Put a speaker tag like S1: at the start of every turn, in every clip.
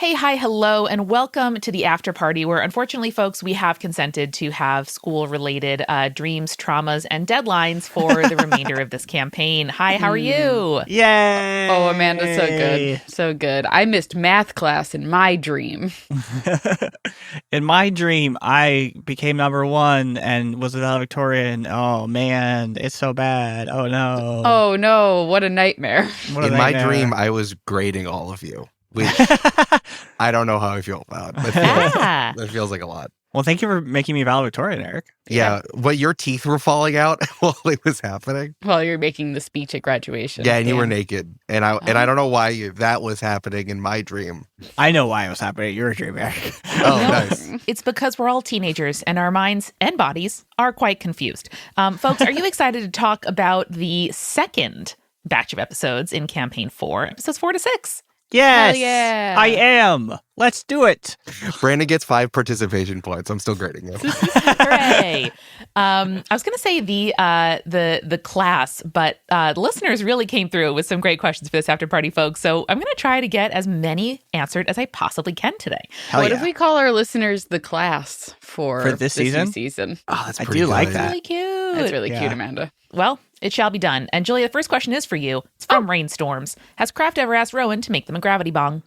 S1: Hey, hi, hello, and welcome to the Afterparty, where unfortunately, folks, we have consented to have school-related dreams, traumas, and deadlines for the remainder of this campaign. Hi, how are you?
S2: Yay!
S3: Oh, Amanda, so good. So good. I missed math class in my dream.
S2: In my dream, I became number one and was the valedictorian. Oh, man, it's so bad. Oh, no.
S3: Oh, no. What a nightmare.
S2: What a
S4: In my
S2: nightmare.
S4: dream, I was grading all of you, which I don't know how I feel about. But
S1: Ah.
S4: that feels like a lot.
S2: Well, thank you for making me valedictorian, Eric.
S4: Yeah, but your teeth were falling out while it was happening.
S3: While you're making the speech at graduation.
S4: Yeah, and you were
S3: Damn.
S4: naked, and I don't know why that was happening in my dream.
S2: I know why it was happening. You're a dream, Eric.
S4: Oh, nice.
S1: It's because we're all teenagers and our minds and bodies are quite confused. Folks, are you excited to talk about the second batch of episodes in Campaign 4, episodes 4 to 6?
S2: Yes,
S3: Hell yeah.
S2: I am. Let's do it.
S4: Brandon gets 5 participation points. I'm still grading you.
S1: Hooray! I was going to say the class, but the listeners really came through with some great questions for this after party, folks. So I'm going to try to get as many answered as I possibly can today.
S2: Hell
S3: What
S2: yeah.
S3: if we call our listeners the class for
S2: this
S3: new
S2: season?
S3: season?
S4: Oh, that's
S2: I
S4: pretty
S2: do like
S4: good.
S2: that.
S1: Really cute.
S3: That's really
S2: Yeah.
S3: cute, Amanda.
S1: Well, it shall be done. And Julia, the first question is for you. It's from Rainstorms. Has Kraft ever asked Rowan to make them a gravity bong?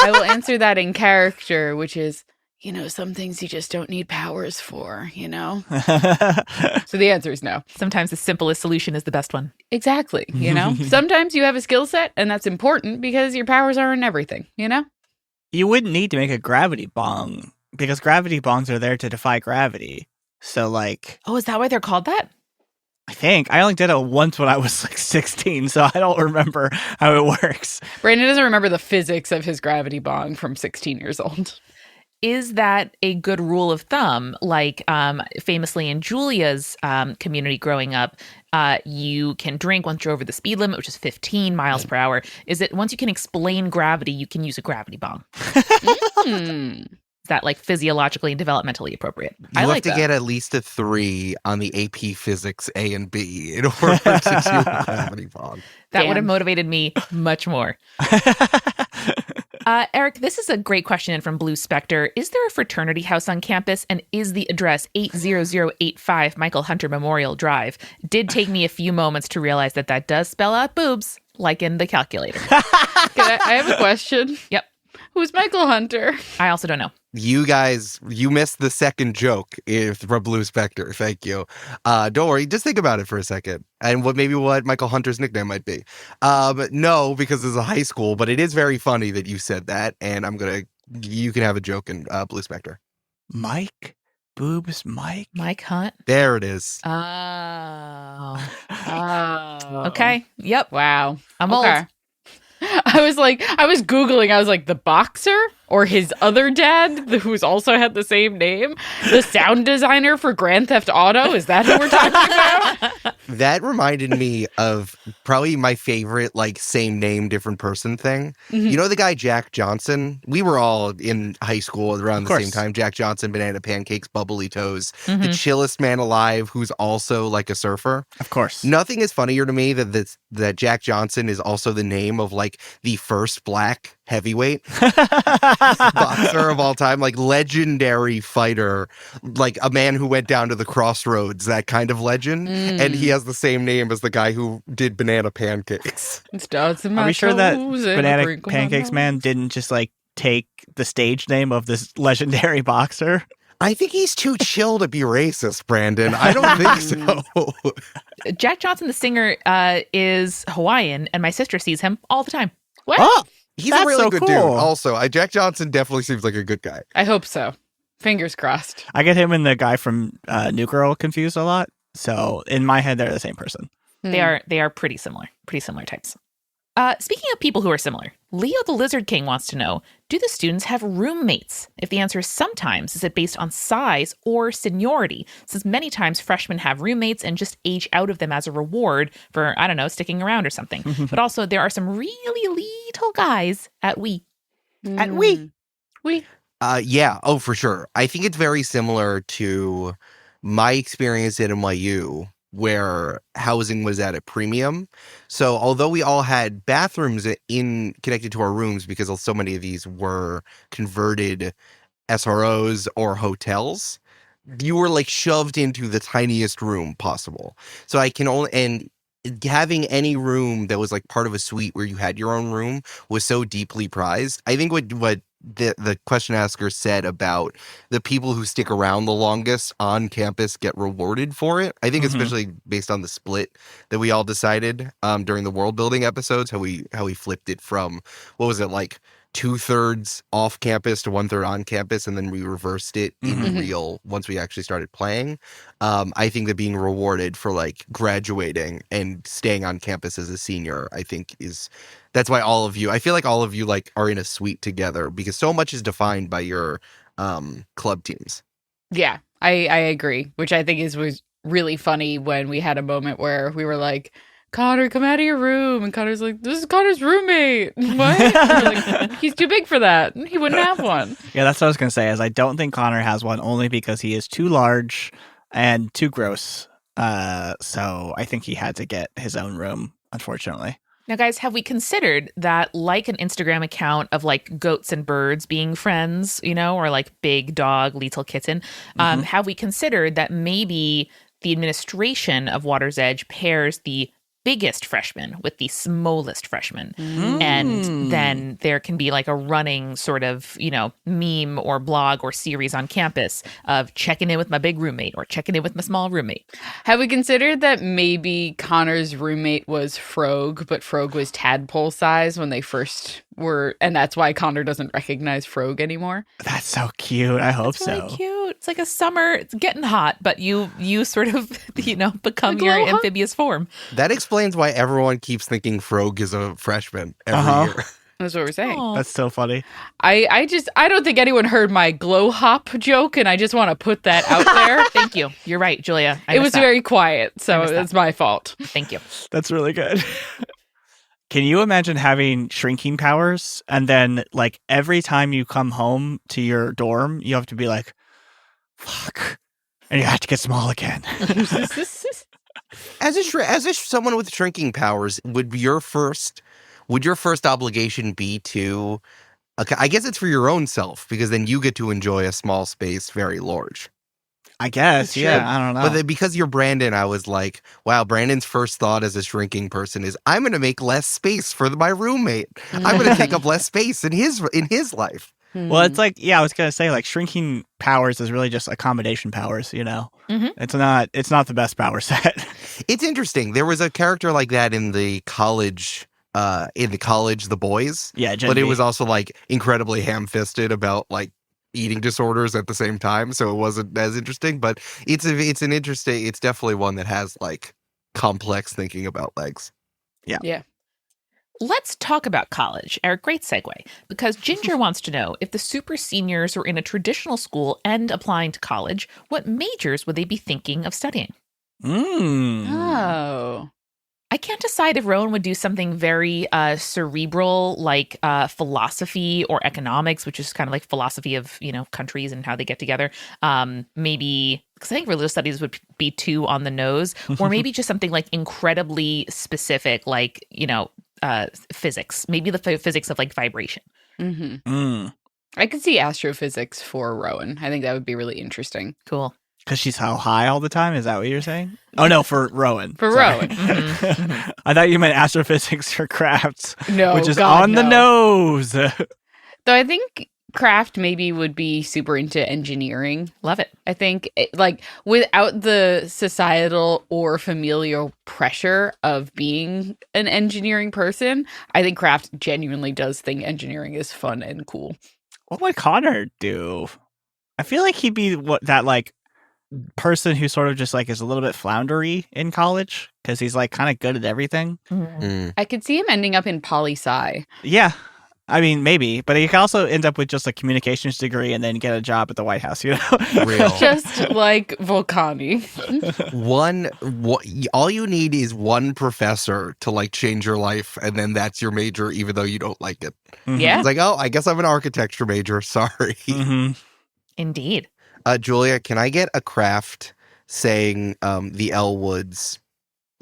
S3: I will answer that in character, which is, some things you just don't need powers for, So the answer is no.
S1: Sometimes the simplest solution is the best one.
S3: Exactly, Sometimes you have a skill set, and that's important because your powers aren't everything,
S2: You wouldn't need to make a gravity bong because gravity bongs are there to defy gravity. So,
S1: Oh, is that why they're called that?
S2: I think I only did it once when I was 16, so I don't remember how it works.
S3: Brandon doesn't remember the physics of his gravity bong from 16 years old.
S1: Is that a good rule of thumb? Famously in Julia's community growing up, you can drink once you're over the speed limit, which is 15 miles per hour. Is it once you can explain gravity, you can use a gravity bong? Is that physiologically and developmentally appropriate?
S4: You have to get at least a 3 on the AP Physics A and B in order to do a gravity bong.
S1: That would have
S3: Damn.
S1: motivated me much more. Eric, this is a great question from Blue Spectre. Is there a fraternity house on campus, and is the address 80085 Michael Hunter Memorial Drive? Did take me a few moments to realize that does spell out boobs, like in the calculator.
S3: I have a question.
S1: Yep.
S3: Who's Michael Hunter?
S1: I also don't know.
S4: You guys, you missed the second joke from Blue Spectre. Thank you. Don't worry. Just think about it for a second. And what Michael Hunter's nickname might be. No, because it's a high school, but it is very funny that you said that. And you can have a joke in Blue Spectre.
S2: Mike? Boobs Mike?
S1: Mike Hunt.
S4: There it is.
S1: Oh.
S3: Oh.
S1: Okay. Yep.
S3: Wow.
S1: I'm
S3: Okay.
S1: old.
S3: I was Googling, I was like, the boxer or his other dad, who's also had the same name? The sound designer for Grand Theft Auto? Is that who we're talking about?
S4: That reminded me of probably my favorite, same name, different person thing.
S3: Mhm.
S4: You know the guy Jack Johnson? We were all in high school around the
S2: course.
S4: same time. Jack Johnson, Banana Pancakes, Bubbly Toes, the
S1: Mhm.
S4: chillest man alive who's also a surfer.
S2: Of course.
S4: Nothing is funnier to me that Jack Johnson is also the name of the first black heavyweight boxer of all time, legendary fighter, a man who went down to the crossroads, that kind of legend. And he has the same name as the guy who did Banana Pancakes.
S2: Are we sure that Banana Pancakes Man didn't just take the stage name of this legendary boxer?
S4: I think he's too chill to be racist, Brandon. I don't think so.
S1: Jack Johnson, the singer, is Hawaiian, and my sister sees him all the time.
S3: What?
S2: Oh,
S4: He's
S2: That's
S4: a really
S2: so
S4: good
S2: cool.
S4: dude. Also, Jack Johnson definitely seems like a good guy.
S3: I hope so. Fingers crossed.
S2: I get him and the guy from New Girl confused a lot. So in my head, they're the same person.
S1: They are pretty similar types. Speaking of people who are similar, Leo the Lizard King wants to know, do the students have roommates? If the answer is sometimes, is it based on size or seniority? Since many times freshmen have roommates and just age out of them as a reward for, I don't know, sticking around or something. But also there are some really little guys at We.
S2: At We.
S4: Yeah. Oh, for sure. I think it's very similar to my experience at NYU, where housing was at a premium. So although we all had bathrooms connected to our rooms because so many of these were converted SROs or hotels, you were like shoved into the tiniest room possible. So and having any room that was like part of a suite where you had your own room was so deeply prized. I think what the question asker said about the people who stick around the longest on campus get rewarded for it. I think especially based on the split that we all decided during the world building episodes, how we flipped it from, what was it, like 2/3 off campus to 1/3 on campus, and then we reversed it in real once we actually started playing. I think that being rewarded for like graduating and staying on campus as a senior, I think that's why I feel like all of you like are in a suite together because so much is defined by your club teams.
S3: Yeah, I agree, which I think was really funny when we had a moment where we were like, Connor, come out of your room. And Connor's like, this is Connor's roommate. What? We're like, he's too big for that. He wouldn't have one.
S2: Yeah, that's what I was going to say, is I don't think Connor has one only because he is too large and too gross. So I think he had to get his own room, unfortunately.
S1: Now, guys, have we considered that, like an Instagram account of like goats and birds being friends, or like big dog, little kitten, have we considered that maybe the administration of Water's Edge pairs the biggest freshman with the smallest freshman. And then there can be like a running sort of, meme or blog or series on campus of checking in with my big roommate or checking in with my small roommate.
S3: Have we considered that maybe Connor's roommate was Frog, but Frog was tadpole size when they first were, and that's why Connor doesn't recognize Frog anymore?
S2: That's so cute. I hope
S1: It's
S2: so.
S1: really cute. It's like a summer. It's getting hot, but you sort of, become
S3: The
S1: your
S3: glow, huh?
S1: amphibious form.
S4: That explains why everyone keeps thinking Frog is a freshman every year.
S3: That's what we're saying.
S1: Aw.
S2: That's so funny.
S3: I don't think anyone heard my glow hop joke, and I just want to put that out there.
S1: Thank you. You're right, Julia. I
S3: It
S1: missed
S3: was
S1: that.
S3: very quiet, so
S1: missed that.
S3: it's my fault.
S1: Thank you.
S2: That's really good. Can you imagine having shrinking powers and then like every time you come home to your dorm, you have to be like, fuck, and you have to get small again.
S4: As someone with shrinking powers, would your first obligation be to? Okay, I guess it's for your own self because then you get to enjoy a small space very large.
S2: I guess,
S4: It
S2: yeah,
S4: should.
S2: I don't know.
S4: But then because you're Brandon, I was like, wow, Brandon's first thought as a shrinking person is, I'm going to make less space for my roommate. I'm going to take up less space in his life.
S2: Well, it's like, I was gonna say like shrinking powers is really just accommodation powers,
S1: Mhm.
S2: It's not the best power set.
S4: It's interesting. There was a character like that in the college, The Boys.
S2: Yeah,
S4: But it was also like incredibly ham-fisted about like eating disorders at the same time, so it wasn't as interesting. But it's definitely one that has like complex thinking about legs.
S3: Yeah.
S1: Let's talk about college, our great segue, because Ginger wants to know if the super seniors were in a traditional school and applying to college, what majors would they be thinking of studying?
S3: Oh.
S1: I can't decide if Rowan would do something very cerebral, like philosophy or economics, which is kind of like philosophy of, countries and how they get together. Maybe, because I think religious studies would be too on the nose, or maybe just something like incredibly specific, like, physics, maybe the physics of like vibration.
S3: I could see astrophysics for Rowan. I think that would be really interesting.
S1: Cool.
S2: Because she's how high all the time? Is that what you're saying? Oh, no, for Rowan.
S3: For
S2: Sorry.
S3: Rowan.
S2: I thought you meant astrophysics for crafts,
S3: No,
S2: which is
S3: God,
S2: on the
S3: no.
S2: nose.
S3: Though I think craft maybe would be super into engineering.
S1: Love it.
S3: I think like without the societal or familial pressure of being an engineering person, I think craft genuinely does think engineering is fun and cool.
S2: What would Connor do? I feel like he'd be that like person who sort of just like is a little bit floundery in college because he's like kind of good at everything.
S3: I could see him ending up in poli-sci.
S2: Yeah. I mean, maybe, but he can also end up with just a communications degree and then get a job at the White House,
S4: Real.
S3: Just like Volcani.
S4: All you need is one professor to like change your life, and then that's your major, even though you don't like it.
S3: Yeah.
S4: It's like, oh, I guess I'm an architecture major. Sorry.
S2: Mm-hmm.
S1: Indeed.
S4: Julia, can I get a craft saying the Elwoods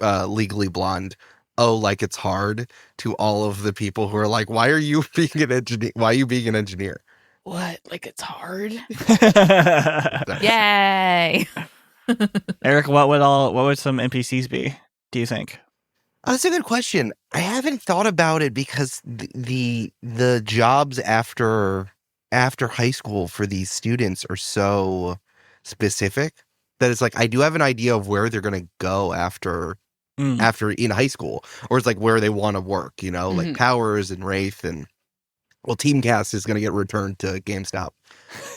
S4: Legally Blonde, oh, like it's hard, to all of the people who are like, why are you being an engineer? Why are you being an engineer?
S3: What? Like it's hard?
S1: Yay!
S2: Eric, what would some NPCs be, do you think?
S4: Oh, that's a good question. I haven't thought about it because the jobs after high school for these students are so specific that it's like I do have an idea of where they're going to go after in high school, or it's like where they want to work, you know, like Powers and Wraith, and well, Teamcast is going to get returned to GameStop.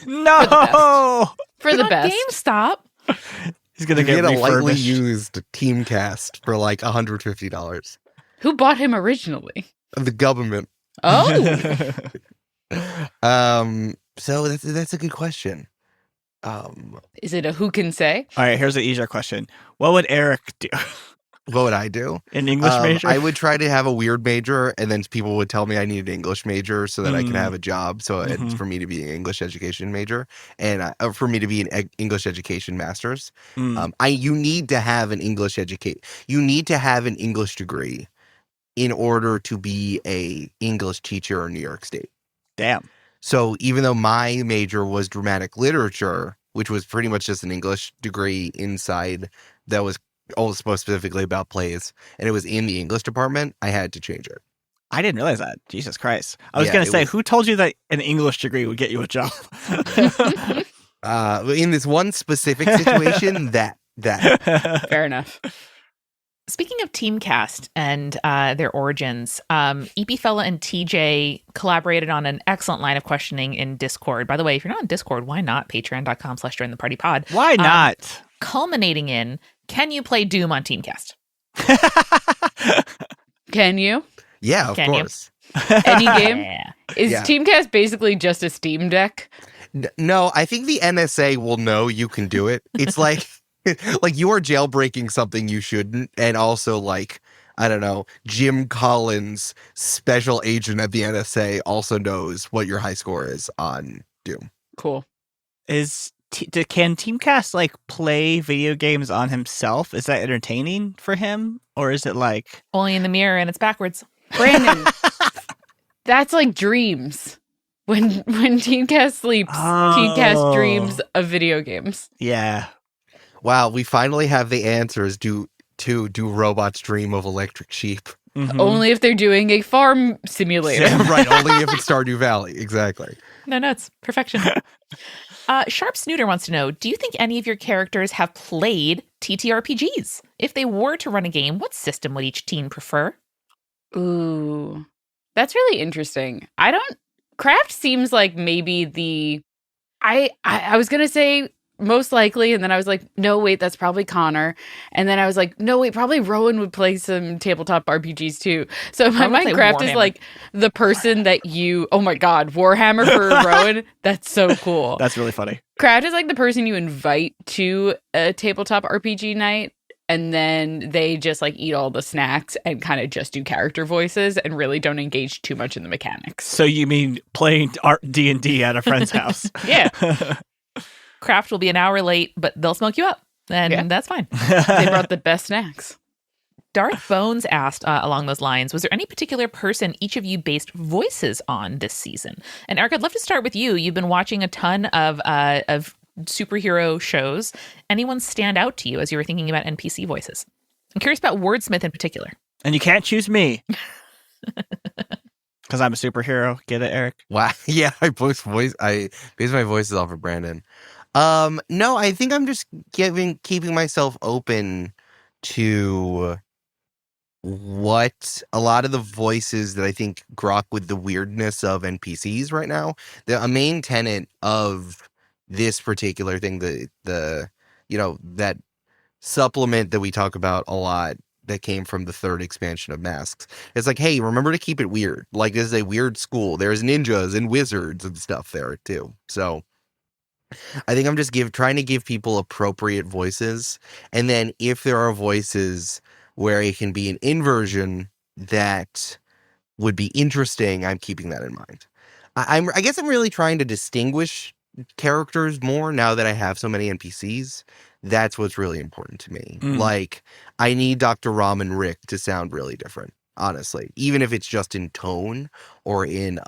S2: No,
S3: For the
S1: Not
S3: best.
S1: GameStop.
S2: he's gonna get
S4: a lightly
S2: refurbished.
S4: used Teamcast for like $150.
S3: Who bought him originally?
S4: The government.
S3: Oh,
S4: So that's a good question.
S3: is it a who can say?
S2: All right, here's an easier question. What would Eric do?
S4: What would I do?
S2: An English major?
S4: I would try to have a weird major, and then people would tell me I need an English major so that I can have a job. So it's for me to be an English education major, and for me to be an English education master's. You need to have an English You need to have an English degree in order to be a English teacher in New York State.
S2: Damn.
S4: So even though my major was dramatic literature, which was pretty much just an English degree inside that was all specifically about plays, and it was in the English department, I had to change it.
S2: I didn't realize that. Jesus Christ. I was
S4: Yeah,
S2: going to
S4: it
S2: say,
S4: was-
S2: who told you that an English degree would get you a job?
S4: In this one specific situation, that
S3: Fair enough.
S1: Speaking of Teamcast and their origins, EP Fella and TJ collaborated on an excellent line of questioning in Discord. By the way, if you're not in Discord, why not? Patreon.com/jointhepartypod.
S2: Why not?
S1: Culminating in, can you play Doom on Teamcast?
S3: Can you?
S4: yeah, of
S1: Can you?
S4: course.
S3: Any game?
S1: Yeah.
S3: Is
S4: Yeah.
S3: Teamcast basically just a Steam Deck?
S4: No, I think the NSA will know you can do it. It's like like you are jailbreaking something you shouldn't, and also like I don't know, Jim Collins, special agent at the NSA, also knows what your high score is on Doom.
S3: Cool.
S2: Can Teamcast like play video games on himself? Is that entertaining for him, or is it like
S1: Only in the mirror and it's backwards.
S3: Brandon, that's like dreams. When Teamcast sleeps, Teamcast dreams of video games.
S2: yeah?
S4: Wow, we finally have the answers. Do robots dream of electric sheep?
S2: Mhm.
S3: Only if they're doing a farm simulator.
S4: Right, only if it's Stardew Valley. Exactly.
S1: No notes. Perfection. Sharp Snooter wants to know, do you think any of your characters have played TTRPGs? If they were to run a game, what system would each teen prefer?
S3: Ooh, that's really interesting. Craft seems like maybe I was going to say most likely, and then I was like, no, wait, that's probably Connor. And then I was like, no, wait, probably Rowan would play some tabletop RPGs too. So in my
S1: I would
S3: mind,
S1: play
S3: Craft is
S1: Warhammer.
S3: like the person that oh my God, Warhammer for Rowan. That's so cool.
S2: That's really funny.
S3: Craft is like the person you invite to a tabletop RPG night, and then they just like eat all the snacks and kind of just do character voices and really don't engage too much in the mechanics.
S2: So you mean playing D&D at a friend's house?
S3: Yeah.
S1: Craft will be an hour late, but they'll smoke you up. And
S3: Yeah.
S1: that's fine.
S3: They brought the best snacks.
S1: Darth Bones asked along those lines, was there any particular person each of you based voices on this season? And Eric, I'd love to start with you. You've been watching a ton of superhero shows. Anyone stand out to you as you were thinking about NPC voices? I'm curious about Wordsmith in particular.
S2: And you can't choose me. Because I'm a superhero. Get it, Eric?
S4: Wow. Yeah, I base my voices off of Brandon. No, I think I'm just keeping myself open to what a lot of the voices that I think grok with the weirdness of NPCs right now. A main tenet of this particular thing, the that supplement that we talk about a lot that came from the third expansion of Masks. It's like, hey, remember to keep it weird. Like, this is a weird school. There's ninjas and wizards and stuff there too. So I think I'm just trying to give people appropriate voices. And then if there are voices where it can be an inversion that would be interesting, I'm keeping that in mind. I guess I'm really trying to distinguish characters more now that I have so many NPCs. That's what's really important to me. Like, I need Dr. Rom and Rick to sound really different, honestly. Even if it's just in tone or in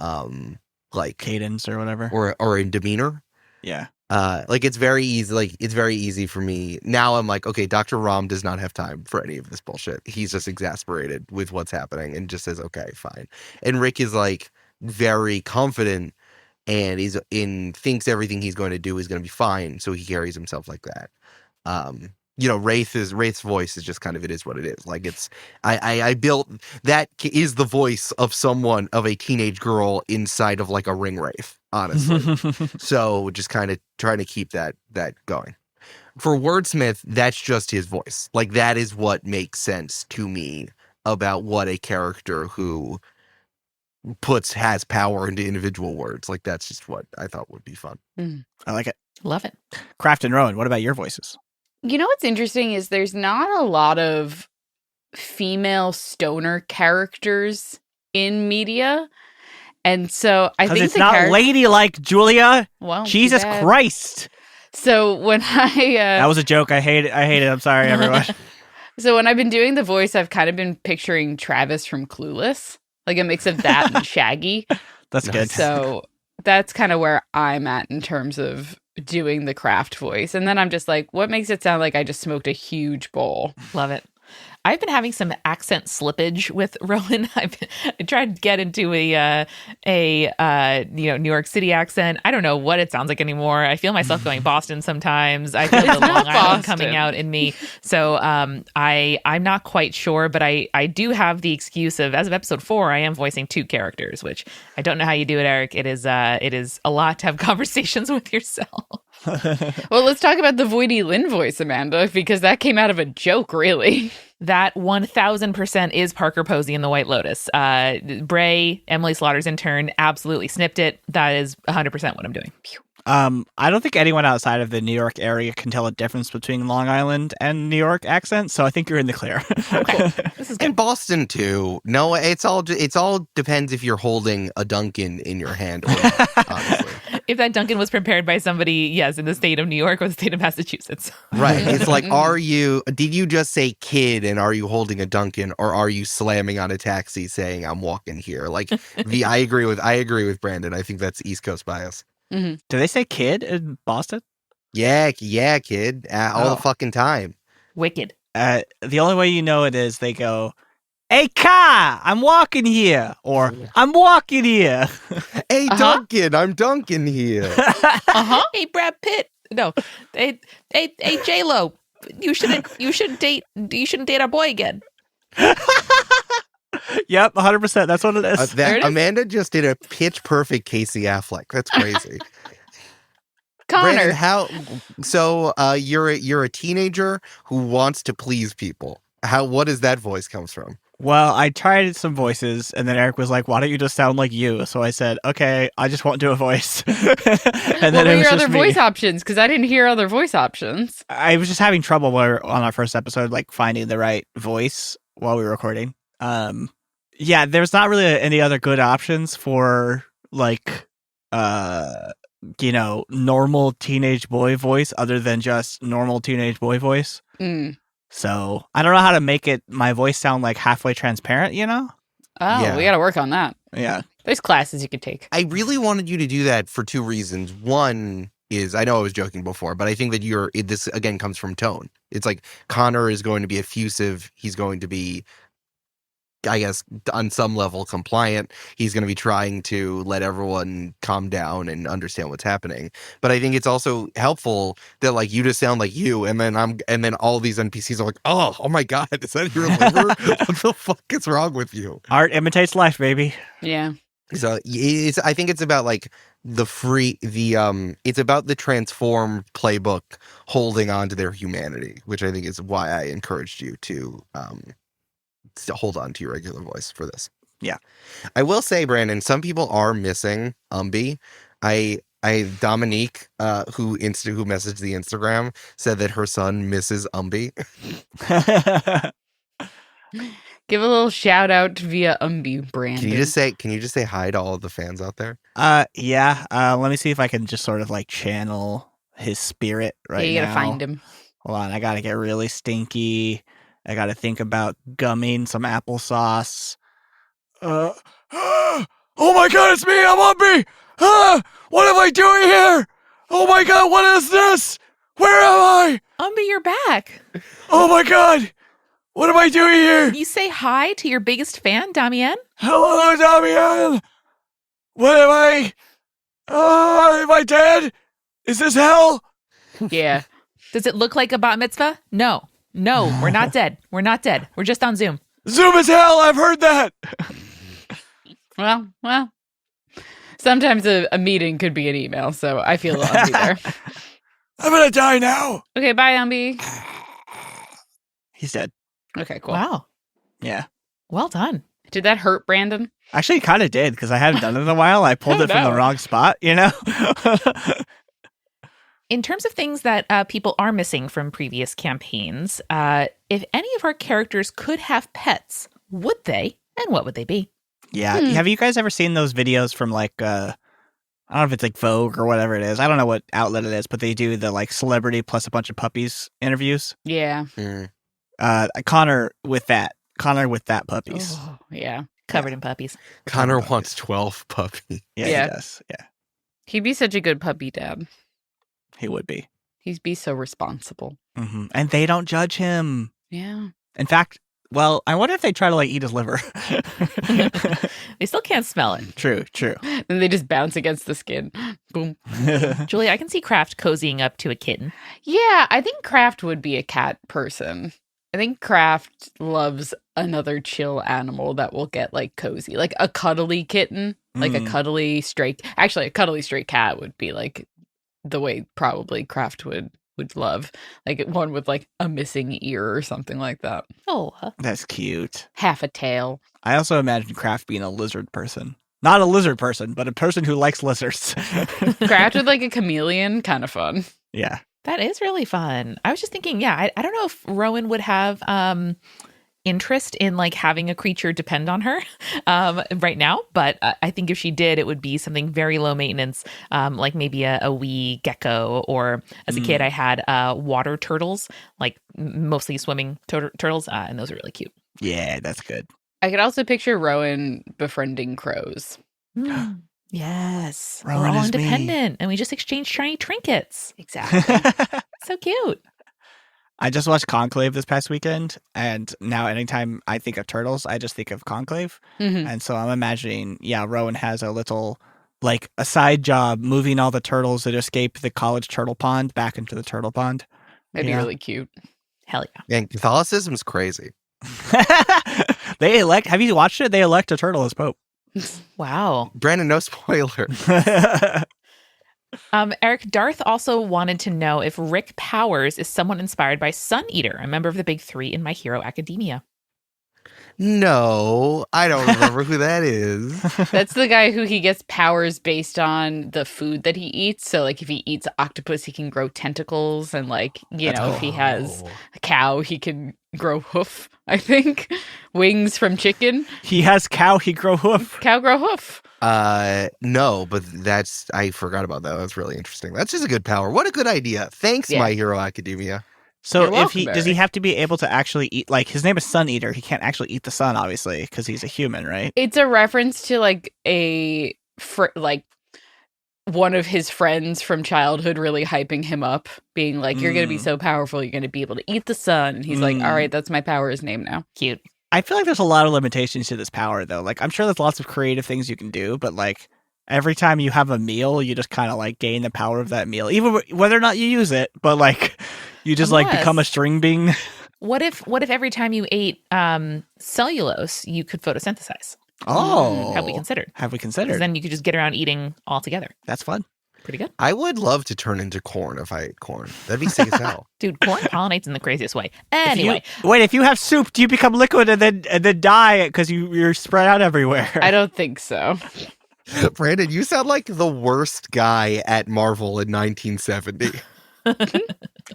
S4: like
S2: cadence or whatever.
S4: Or in demeanor.
S2: Yeah.
S4: Like it's very easy for me. Now I'm like, okay, Dr. Rom does not have time for any of this bullshit. He's just exasperated with what's happening and just says, okay, fine. And Rick is like very confident and thinks everything he's going to do is going to be fine, so he carries himself like that. Wraith's voice is just kind of, it is what it is. Like I built that is the voice of a teenage girl inside of like a ring wraith, honestly. So just kind of trying to keep that going. For Wordsmith, that's just his voice. Like that is what makes sense to me about what a character who has power into individual words. Like that's just what I thought would be fun.
S2: I like it.
S1: Love it.
S2: Craft and Rowan, what about your voices?
S3: You know what's interesting is there's not a lot of female stoner characters in media. And so I think
S2: it's not ladylike, Julia.
S3: Well,
S2: Jesus Christ.
S3: So when
S2: that was a joke. I hate it. I'm sorry, everyone.
S3: So when I've been doing the voice, I've kind of been picturing Travis from Clueless. Like a mix of that and Shaggy.
S2: That's good.
S3: So that's kind of where I'm at in terms of doing the craft voice. And then I'm just like, what makes it sound like I just smoked a huge bowl?
S1: Love it. I've been having some accent slippage with Rowan. I tried to get into a New York City accent. I don't know what it sounds like anymore. I feel myself going Boston sometimes. I feel the Long Island coming out in me. So I'm not quite sure, but I do have the excuse of, as of episode 4, I am voicing 2 characters, which I don't know how you do it, Eric. It is a lot to have conversations with yourself.
S3: Well, let's talk about the Voidy-Lynn voice, Amanda, because that came out of a joke, really.
S1: That 1000% is Parker Posey in The White Lotus. Bray, Emily Slaughter's intern, absolutely snipped it. That is 100% what I'm doing.
S2: I don't think anyone outside of the New York area can tell a difference between Long Island and New York accents, so I think you're in the clear.
S1: Okay. This is good.
S4: And Boston too. No, it's all depends if you're holding a Dunkin' in your hand or not, honestly.
S1: If that Dunkin' was prepared by somebody, yes, in the state of New York or the state of Massachusetts.
S4: Right. It's like, did you just say kid and are you holding a Dunkin', or are you slamming on a taxi saying I'm walking here? Like I agree with Brandon. I think that's East Coast bias.
S3: Mm-hmm.
S2: Do they say kid in Boston?
S4: Yeah, kid. All the fucking time.
S1: Wicked.
S2: The only way you know it is they go, "Hey, car, I'm walking here," or "I'm walking here."
S4: Hey, Duncan, I'm Duncan here.
S1: Hey, Brad Pitt. No. Hey, J-Lo. You shouldn't date our boy again.
S2: Yep, 100%. That's what it is.
S4: Amanda just did a pitch perfect Casey Affleck. That's crazy.
S3: Connor,
S4: Brandon, you're a teenager who wants to please people. What does that voice comes from?
S2: Well, I tried some voices, and then Eric was like, "Why don't you just sound like you?" So I said, "Okay, I just won't do a voice." And
S3: what were your other voice options? Because I didn't hear other voice options.
S2: I was just having trouble on our first episode, like finding the right voice while we were recording. Yeah, there's not really any other good options for like, normal teenage boy voice other than just normal teenage boy voice. So I don't know how to make my voice sound like halfway transparent,
S3: Oh, yeah. We got to work on that.
S2: Yeah.
S3: There's classes you could take.
S4: I really wanted you to do that for 2 reasons. One is, I know I was joking before, but I think that this again comes from tone. It's like Connor is going to be effusive. He's going to be, I guess, on some level compliant. He's going to be trying to let everyone calm down and understand what's happening. But I think it's also helpful that like you just sound like you, and then all these NPCs are like, oh my God, is that your liver? What the fuck is wrong with you?
S2: Art imitates life, baby.
S3: Yeah.
S4: So I think it's about like it's about the transform playbook holding on to their humanity, which I think is why I encouraged you to hold on to your regular voice for this.
S2: Yeah.
S4: I will say, Brandon, some people are missing Umby. Dominique, who messaged the Instagram, said that her son misses Umby.
S3: Give a little shout out via Umby, Brandon.
S4: Can you just say hi to all of the fans out there?
S2: Yeah. Let me see if I can just sort of like channel his spirit right now.
S3: You gotta find him.
S2: Hold on, I gotta get really stinky. I gotta think about gumming some applesauce. Oh my god, it's me! I'm Umby! What am I doing here? Oh my god, what is this? Where am I?
S1: Umby, you're back.
S2: Oh my god! What am I doing here?
S1: You say hi to your biggest fan, Damien?
S2: Hello, Damien! What am I dead? Is this hell?
S3: Yeah.
S1: Does it look like a bat mitzvah? No, we're not dead. We're not dead. We're just on Zoom.
S2: Zoom is hell, I've heard that!
S3: Well. Sometimes a meeting could be an email, so I feel Umby there.
S2: I'm gonna die now!
S3: Okay, bye, Umby.
S2: He's dead.
S3: Okay, cool.
S1: Wow.
S2: Yeah.
S1: Well done.
S3: Did that hurt, Brandon?
S2: Actually, it kind of did, because I hadn't done it in a while. I pulled
S3: Oh,
S2: it from
S3: no.
S2: the wrong spot, you know?
S1: In terms of things that people are missing from previous campaigns, if any of our characters could have pets, would they? And what would they be?
S2: Yeah. Have you guys ever seen those videos from like, I don't know if it's like Vogue or whatever it is. I don't know what outlet it is, but they do the like celebrity plus a bunch of puppies interviews.
S3: Yeah.
S2: Connor with that puppies.
S3: Oh, yeah.
S1: Covered in puppies.
S4: Connor wants 12 puppies.
S2: Yeah,
S3: Yeah.
S2: he does. Yeah,
S3: He'd be such a good puppy dad.
S2: he would be.
S3: He'd be so responsible.
S2: And they don't judge him.
S3: Yeah.
S2: In fact, well, I wonder if they try to like eat his liver.
S1: They still can't smell it.
S2: True.
S3: And they just bounce against the skin. Boom.
S1: Julie, I can see Kraft cozying up to a kitten.
S3: Yeah, I think Kraft would be a cat person. I think Kraft loves another chill animal that will get like cozy, like a cuddly kitten, like a cuddly stray. Actually, a cuddly stray cat would be like the way probably Kraft would love, like one with like a missing ear or something like that.
S1: Oh,
S2: That's cute.
S3: Half a tail.
S2: I also imagine Kraft being a lizard person. Not a lizard person, but a person who likes lizards.
S3: Kraft with like a chameleon, kind of fun.
S2: Yeah.
S1: that is really fun. I was just thinking, yeah, I don't know if Rowan would have interest in like having a creature depend on her right now, but I think if she did, it would be something very low maintenance, like maybe a wee gecko, or as a kid I had water turtles, like mostly swimming turtles, and those are really cute.
S2: Yeah, that's good.
S3: I could also picture Rowan befriending crows.
S1: Yes,
S2: Rowan
S1: we're all
S2: is me.
S1: independent and we just exchange shiny trinkets.
S3: Exactly.
S1: So cute.
S2: I just watched Conclave this past weekend, and now anytime I think of turtles, I just think of Conclave.
S3: Mhm.
S2: And so I'm imagining, Rowan has a little, like, a side job moving all the turtles that escape the college turtle pond back into the turtle pond.
S3: That'd be
S2: Yeah.
S3: really cute.
S1: Hell yeah.
S4: And Catholicism's crazy.
S2: Have you watched it? They elect a turtle as pope.
S1: Wow.
S4: Brandon, no spoiler.
S1: Eric, Darth also wanted to know if Rick Powers is someone inspired by Sun Eater, a member of the Big Three in My Hero Academia.
S4: No, I don't remember who that is.
S3: That's the guy who he gets powers based on the food that he eats. So, like, if he eats octopus, he can grow tentacles. And, like, if he has a cow, he can grow hoof, I think. Wings from chicken.
S2: He has cow, he grow hoof.
S3: Cow grow hoof.
S4: No, but I forgot about that. That's really interesting. That's just a good power. What a good idea. Thanks,
S3: Yeah.
S4: My Hero Academia.
S2: So
S3: You're welcome,
S2: does he
S3: Eric.
S2: have to be able to actually eat, like, his name is Sun Eater. He can't actually eat the sun, obviously, because he's a human, right?
S3: It's a reference to, like, one of his friends from childhood really hyping him up, being like, you're going to be so powerful, you're going to be able to eat the sun. And he's like, all right, that's my power's name now.
S1: Cute.
S2: I feel like there's a lot of limitations to this power, though. Like, I'm sure there's lots of creative things you can do, but, like, every time you have a meal, you just kind of, like, gain the power of that meal, even whether or not you use it, but, like, you just, like, become a
S1: Unless-
S2: string bean.
S1: What if every time you ate cellulose, you could photosynthesize?
S2: Oh.
S1: Have we considered?
S2: Have we
S1: 'Cause
S2: considered?
S1: then you could just get around eating all together.
S2: That's fun.
S1: Pretty good.
S4: I would love to turn into corn if I ate corn. That'd be sick as hell.
S1: Dude, corn pollinates in the craziest way. Anyway,
S2: If you have soup, do you become liquid and then die because you're spread out everywhere?
S3: I don't think so.
S4: Brandon, you sound like the worst guy at Marvel in 1970.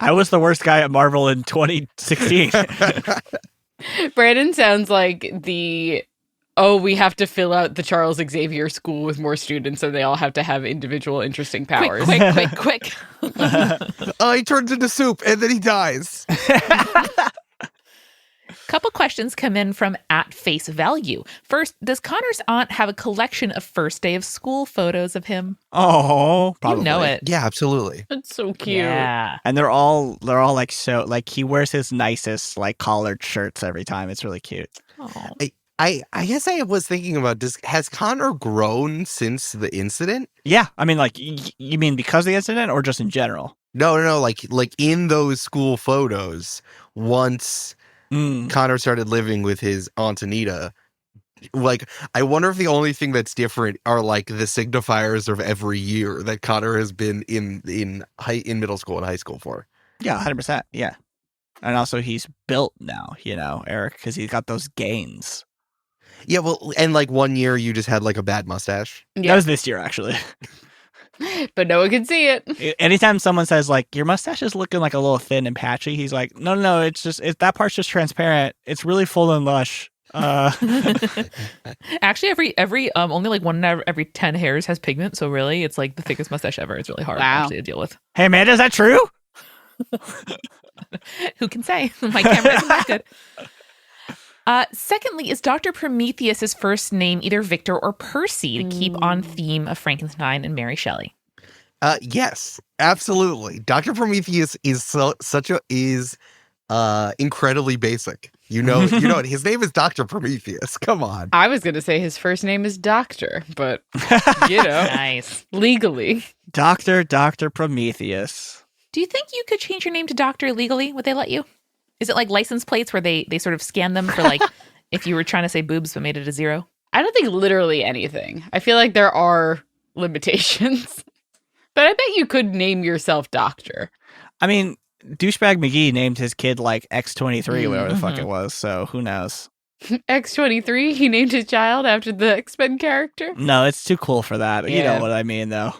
S2: I was the worst guy at Marvel in 2016.
S3: Brandon sounds like the oh, we have to fill out the Charles Xavier School with more students, so they all have to have individual interesting powers.
S1: Quick.
S4: Oh, he turns into soup and then he dies.
S1: Couple questions come in from at face value. First, does Connor's aunt have a collection of first day of school photos of him?
S2: Oh, probably.
S1: You know it.
S4: Yeah, absolutely.
S3: That's so cute.
S1: Yeah.
S2: And they're all like so like he wears his nicest like collared shirts every time. It's really cute.
S1: Oh.
S4: I guess I was thinking about has Connor grown since the incident?
S2: Yeah, I mean, like you mean because of the incident or just in general?
S4: No, like in those school photos, once Connor started living with his Aunt Anita, like I wonder if the only thing that's different are like the signifiers of every year that Connor has been in middle school and high school for.
S2: Yeah, 100%. Yeah, and also he's built now, Eric, because he's got those gains.
S4: Yeah, well, and like one year you just had like a bad mustache.
S2: That was this year, actually.
S3: But no one can see it.
S2: Anytime someone says like your mustache is looking like a little thin and patchy, he's like, no, it's just that part's just transparent. It's really full and lush.
S1: Actually, every only like 1 out of every 10 hairs has pigment, so really it's like the thickest mustache ever. It's really hard actually to deal with.
S2: Hey, Amanda, is that true?
S1: Who can say? My camera isn't that good. Secondly, is Dr. Prometheus's first name either Victor or Percy to keep on theme of Frankenstein and Mary Shelley?
S4: Yes, absolutely. Dr. Prometheus is incredibly basic. You know it. His name is Dr. Prometheus. Come on.
S3: I was going to say his first name is Doctor, but,
S1: Nice.
S3: legally.
S2: Dr. Prometheus.
S1: Do you think you could change your name to Doctor legally? Would they let you? Is it like license plates where they sort of scan them for like if you were trying to say boobs but made it a 0?
S3: I don't think literally anything. I feel like there are limitations. But I bet you could name yourself Doctor.
S2: I mean, Douchebag McGee named his kid like X-23, whatever the fuck it was, so who knows?
S3: X-23, he named his child after the X-Men character?
S2: No, it's too cool for that. You
S3: Yeah.
S2: know what I mean, though.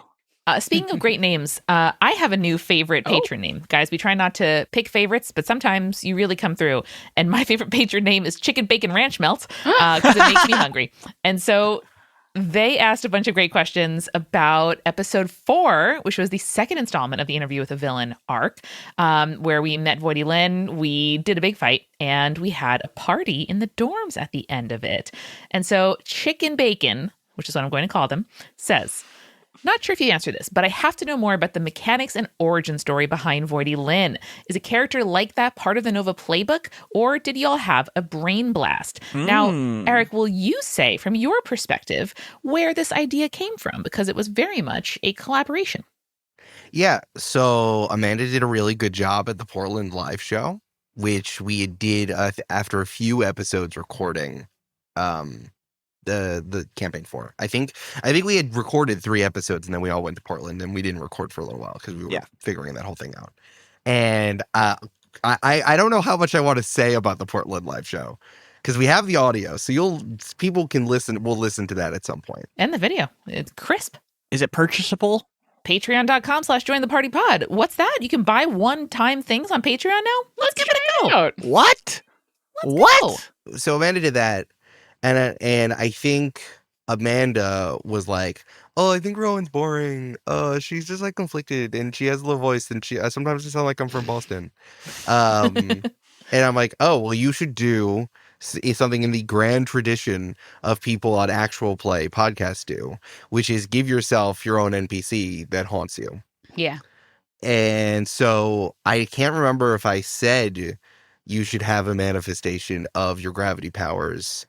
S1: Speaking of great names, I have a new favorite patron name. Guys, we try not to pick favorites, but sometimes you really come through. And my favorite patron name is Chicken Bacon Ranch Melt because it makes me hungry. And so they asked a bunch of great questions about episode 4, which was the second installment of the Interview with a Villain arc, where we met Voidy-Lynn, we did a big fight, and we had a party in the dorms at the end of it. And so Chicken Bacon, which is what I'm going to call them, says... Not sure if you answer this, but I have to know more about the mechanics and origin story behind Voidy-Lynn. Is a character like that part of the Nova playbook, or did y'all have a brain blast? Now, Eric, will you say, from your perspective, where this idea came from? Because it was very much a collaboration.
S4: Yeah, so Amanda did a really good job at the Portland live show, which we did after a few episodes recording. The campaign for. I think we had recorded 3 episodes and then we all went to Portland and we didn't record for a little while because we were figuring that whole thing out. And I don't know how much I want to say about the Portland live show because we have the audio, so people can listen. We'll listen to that at some point.
S1: And the video. It's crisp.
S2: Is it purchasable?
S1: Patreon.com/jointhepartypod. What's that? You can buy one-time things on Patreon now? Let's give it a go.
S2: What?
S1: What?
S4: So Amanda did that. And I think Amanda was like, oh, I think Rowan's boring. She's just like conflicted and she has a little voice and sometimes I sound like I'm from Boston. And I'm like, oh, well, you should do something in the grand tradition of people on actual play podcasts do, which is give yourself your own NPC that haunts you.
S3: Yeah.
S4: And so I can't remember if I said you should have a manifestation of your gravity powers.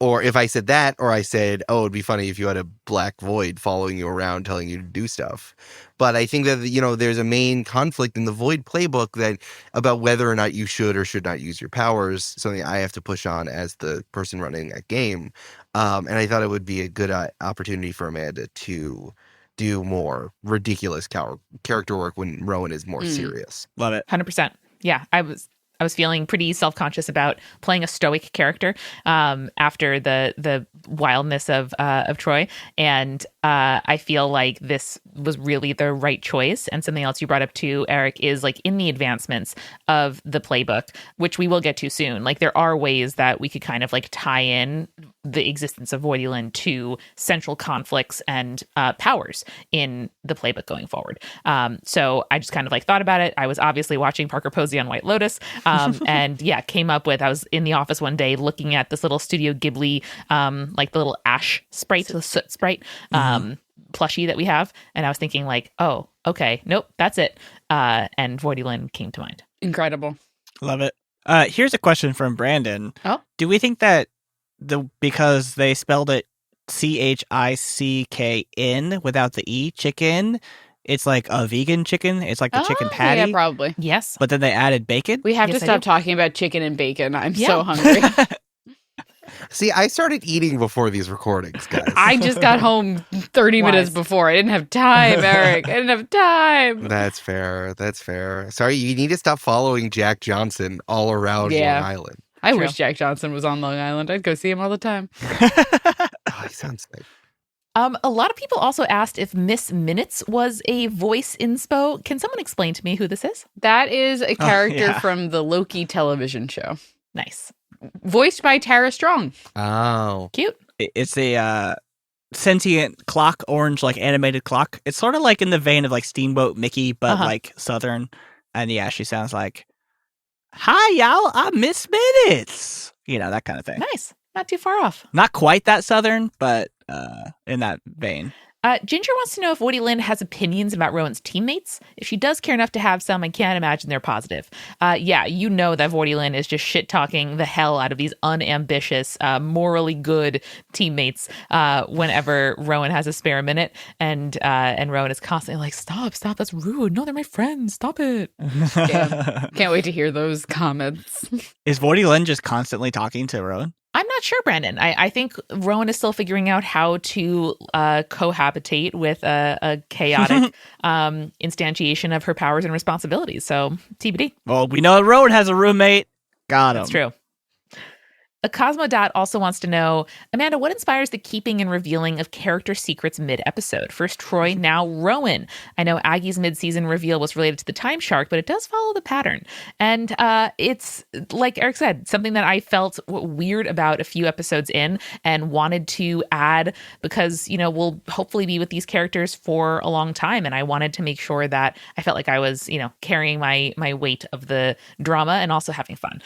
S4: Or if I said that, or I said, oh, it'd be funny if you had a black void following you around telling you to do stuff. But I think that, there's a main conflict in the Void playbook about whether or not you should or should not use your powers, something I have to push on as the person running that game. And I thought it would be a good opportunity for Amanda to do more ridiculous character work when Rowan is more serious.
S2: Love it.
S1: 100%. Yeah, I was feeling pretty self-conscious about playing a stoic character after the wildness of Troy, and I feel like this was really the right choice. And something else you brought up too, Eric, is like in the advancements of the playbook, which we will get to soon. Like there are ways that we could kind of like tie in the existence of Voidy-Lynn to central conflicts and powers in the playbook going forward. So I just kind of like thought about it. I was obviously watching Parker Posey on White Lotus, and yeah, came up with, I was in the office one day looking at this little Studio Ghibli, like the little ash sprite, the soot sprite, plushie that we have, and I was thinking like, oh, okay, nope, that's it. And Voidy-Lynn came to mind.
S3: Incredible.
S2: Love it. Here's a question from Brandon.
S3: Oh.
S2: Do we think that because they spelled it CHICKN without the E, chicken, it's like a vegan chicken? It's like the chicken patty?
S3: Yeah, probably.
S1: Yes.
S2: But then they added bacon?
S3: We have
S1: Yes,
S3: to
S1: I
S3: stop
S1: do.
S3: talking about chicken and bacon. I'm so hungry.
S4: See, I started eating before these recordings, guys.
S3: I just got home 30 minutes before. I didn't have time, Eric. I didn't have time.
S4: That's fair. That's fair. Sorry, you need to stop following Jack Johnson all around
S3: Yeah.
S4: Long Island.
S3: I
S1: True.
S3: wish Jack Johnson was on Long Island. I'd go see him all the time.
S4: Oh, he sounds like
S1: A lot of people also asked if Miss Minutes was a voice inspo. Can someone explain to me who this is?
S3: That is a character
S2: yeah.
S3: from the Loki television show,
S1: Nice.
S3: voiced by Tara Strong.
S4: oh.
S1: Cute.
S2: It's a sentient clock, orange, like animated clock. It's sort of like in the vein of like Steamboat Mickey, but like Southern. And yeah, she sounds like, "Hi, y'all, I'm Miss Minutes." You know, that kind of thing.
S1: Nice. Not too far off.
S2: Not quite that Southern, but in that vein.
S1: Ginger wants to know if Voidy-Lynn has opinions about Rowan's teammates. If she does care enough to have some, I can't imagine they're positive. Yeah, you know that Voidy-Lynn is just shit-talking the hell out of these unambitious, morally good teammates whenever Rowan has a spare minute. And Rowan is constantly like, stop, that's rude. No, they're my friends. Stop it.
S3: Yeah. Can't wait to hear those comments.
S2: Is Voidy-Lynn just constantly talking to Rowan?
S1: I'm not sure, Brandon. I think Rowan is still figuring out how to cohabitate with a chaotic instantiation of her powers and responsibilities. So, TBD.
S2: Well, we know Rowan has a roommate. Got him.
S1: That's true. A Cosmodot also wants to know, Amanda, what inspires the keeping and revealing of character secrets mid-episode? First Troy, now Rowan. I know Aggie's mid-season reveal was related to the Time Shark, but it does follow the pattern. And it's, like Eric said, something that I felt weird about a few episodes in and wanted to add because, you know, we'll hopefully be with these characters for a long time. And I wanted to make sure that I felt like I was, you know, carrying my weight of the drama and also having fun.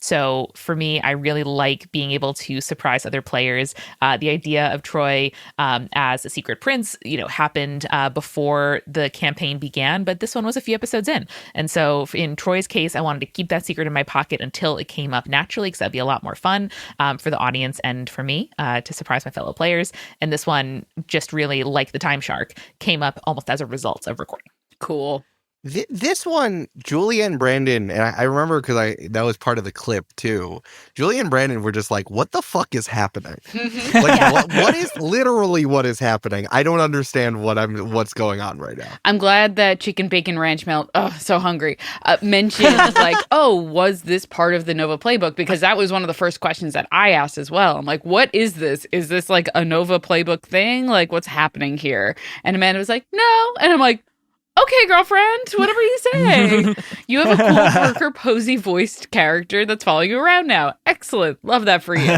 S1: So for me, I really like being able to surprise other players. The idea of Troy as a secret prince, you know, happened before the campaign began, but this one was a few episodes in. And so in Troy's case, I wanted to keep that secret in my pocket until it came up naturally, because that'd be a lot more fun for the audience and for me to surprise my fellow players. And this one, just really like the Time Shark, came up almost as a result of recording.
S3: Cool.
S4: This one, Julia and Brandon, and I remember because that was part of the clip too. Julia and Brandon were just like, "What the fuck is happening? Like, what is literally what is happening? I don't understand what's going on right now."
S3: I'm glad that Chicken Bacon Ranch Melt, oh, so hungry, mentioned like, oh, was this part of the Nova playbook? Because that was one of the first questions that I asked as well. I'm like, what is this? Is this like a Nova playbook thing? Like, what's happening here? And Amanda was like, no. And I'm like, okay, girlfriend, whatever you say. You have a cool Parker Posey voiced character that's following you around now. Excellent. Love that for you.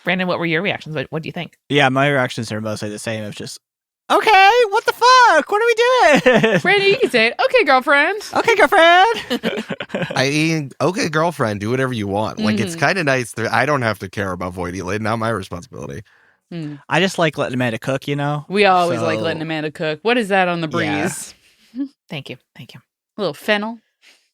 S1: Brandon, what were your reactions? What do you think?
S2: Yeah, my reactions are mostly the same. It's just, okay, what the fuck? What are we doing?
S3: Brandon, you can say it. Okay, girlfriend.
S2: Okay, girlfriend.
S4: I mean, okay, girlfriend, do whatever you want. Like, it's kind of nice that I don't have to care about Voidy-Lynn. Not my responsibility.
S2: I just like letting Amanda cook, you know?
S3: We always like letting Amanda cook. What is that on the breeze?
S2: Yeah.
S1: Thank you.
S3: A little fennel.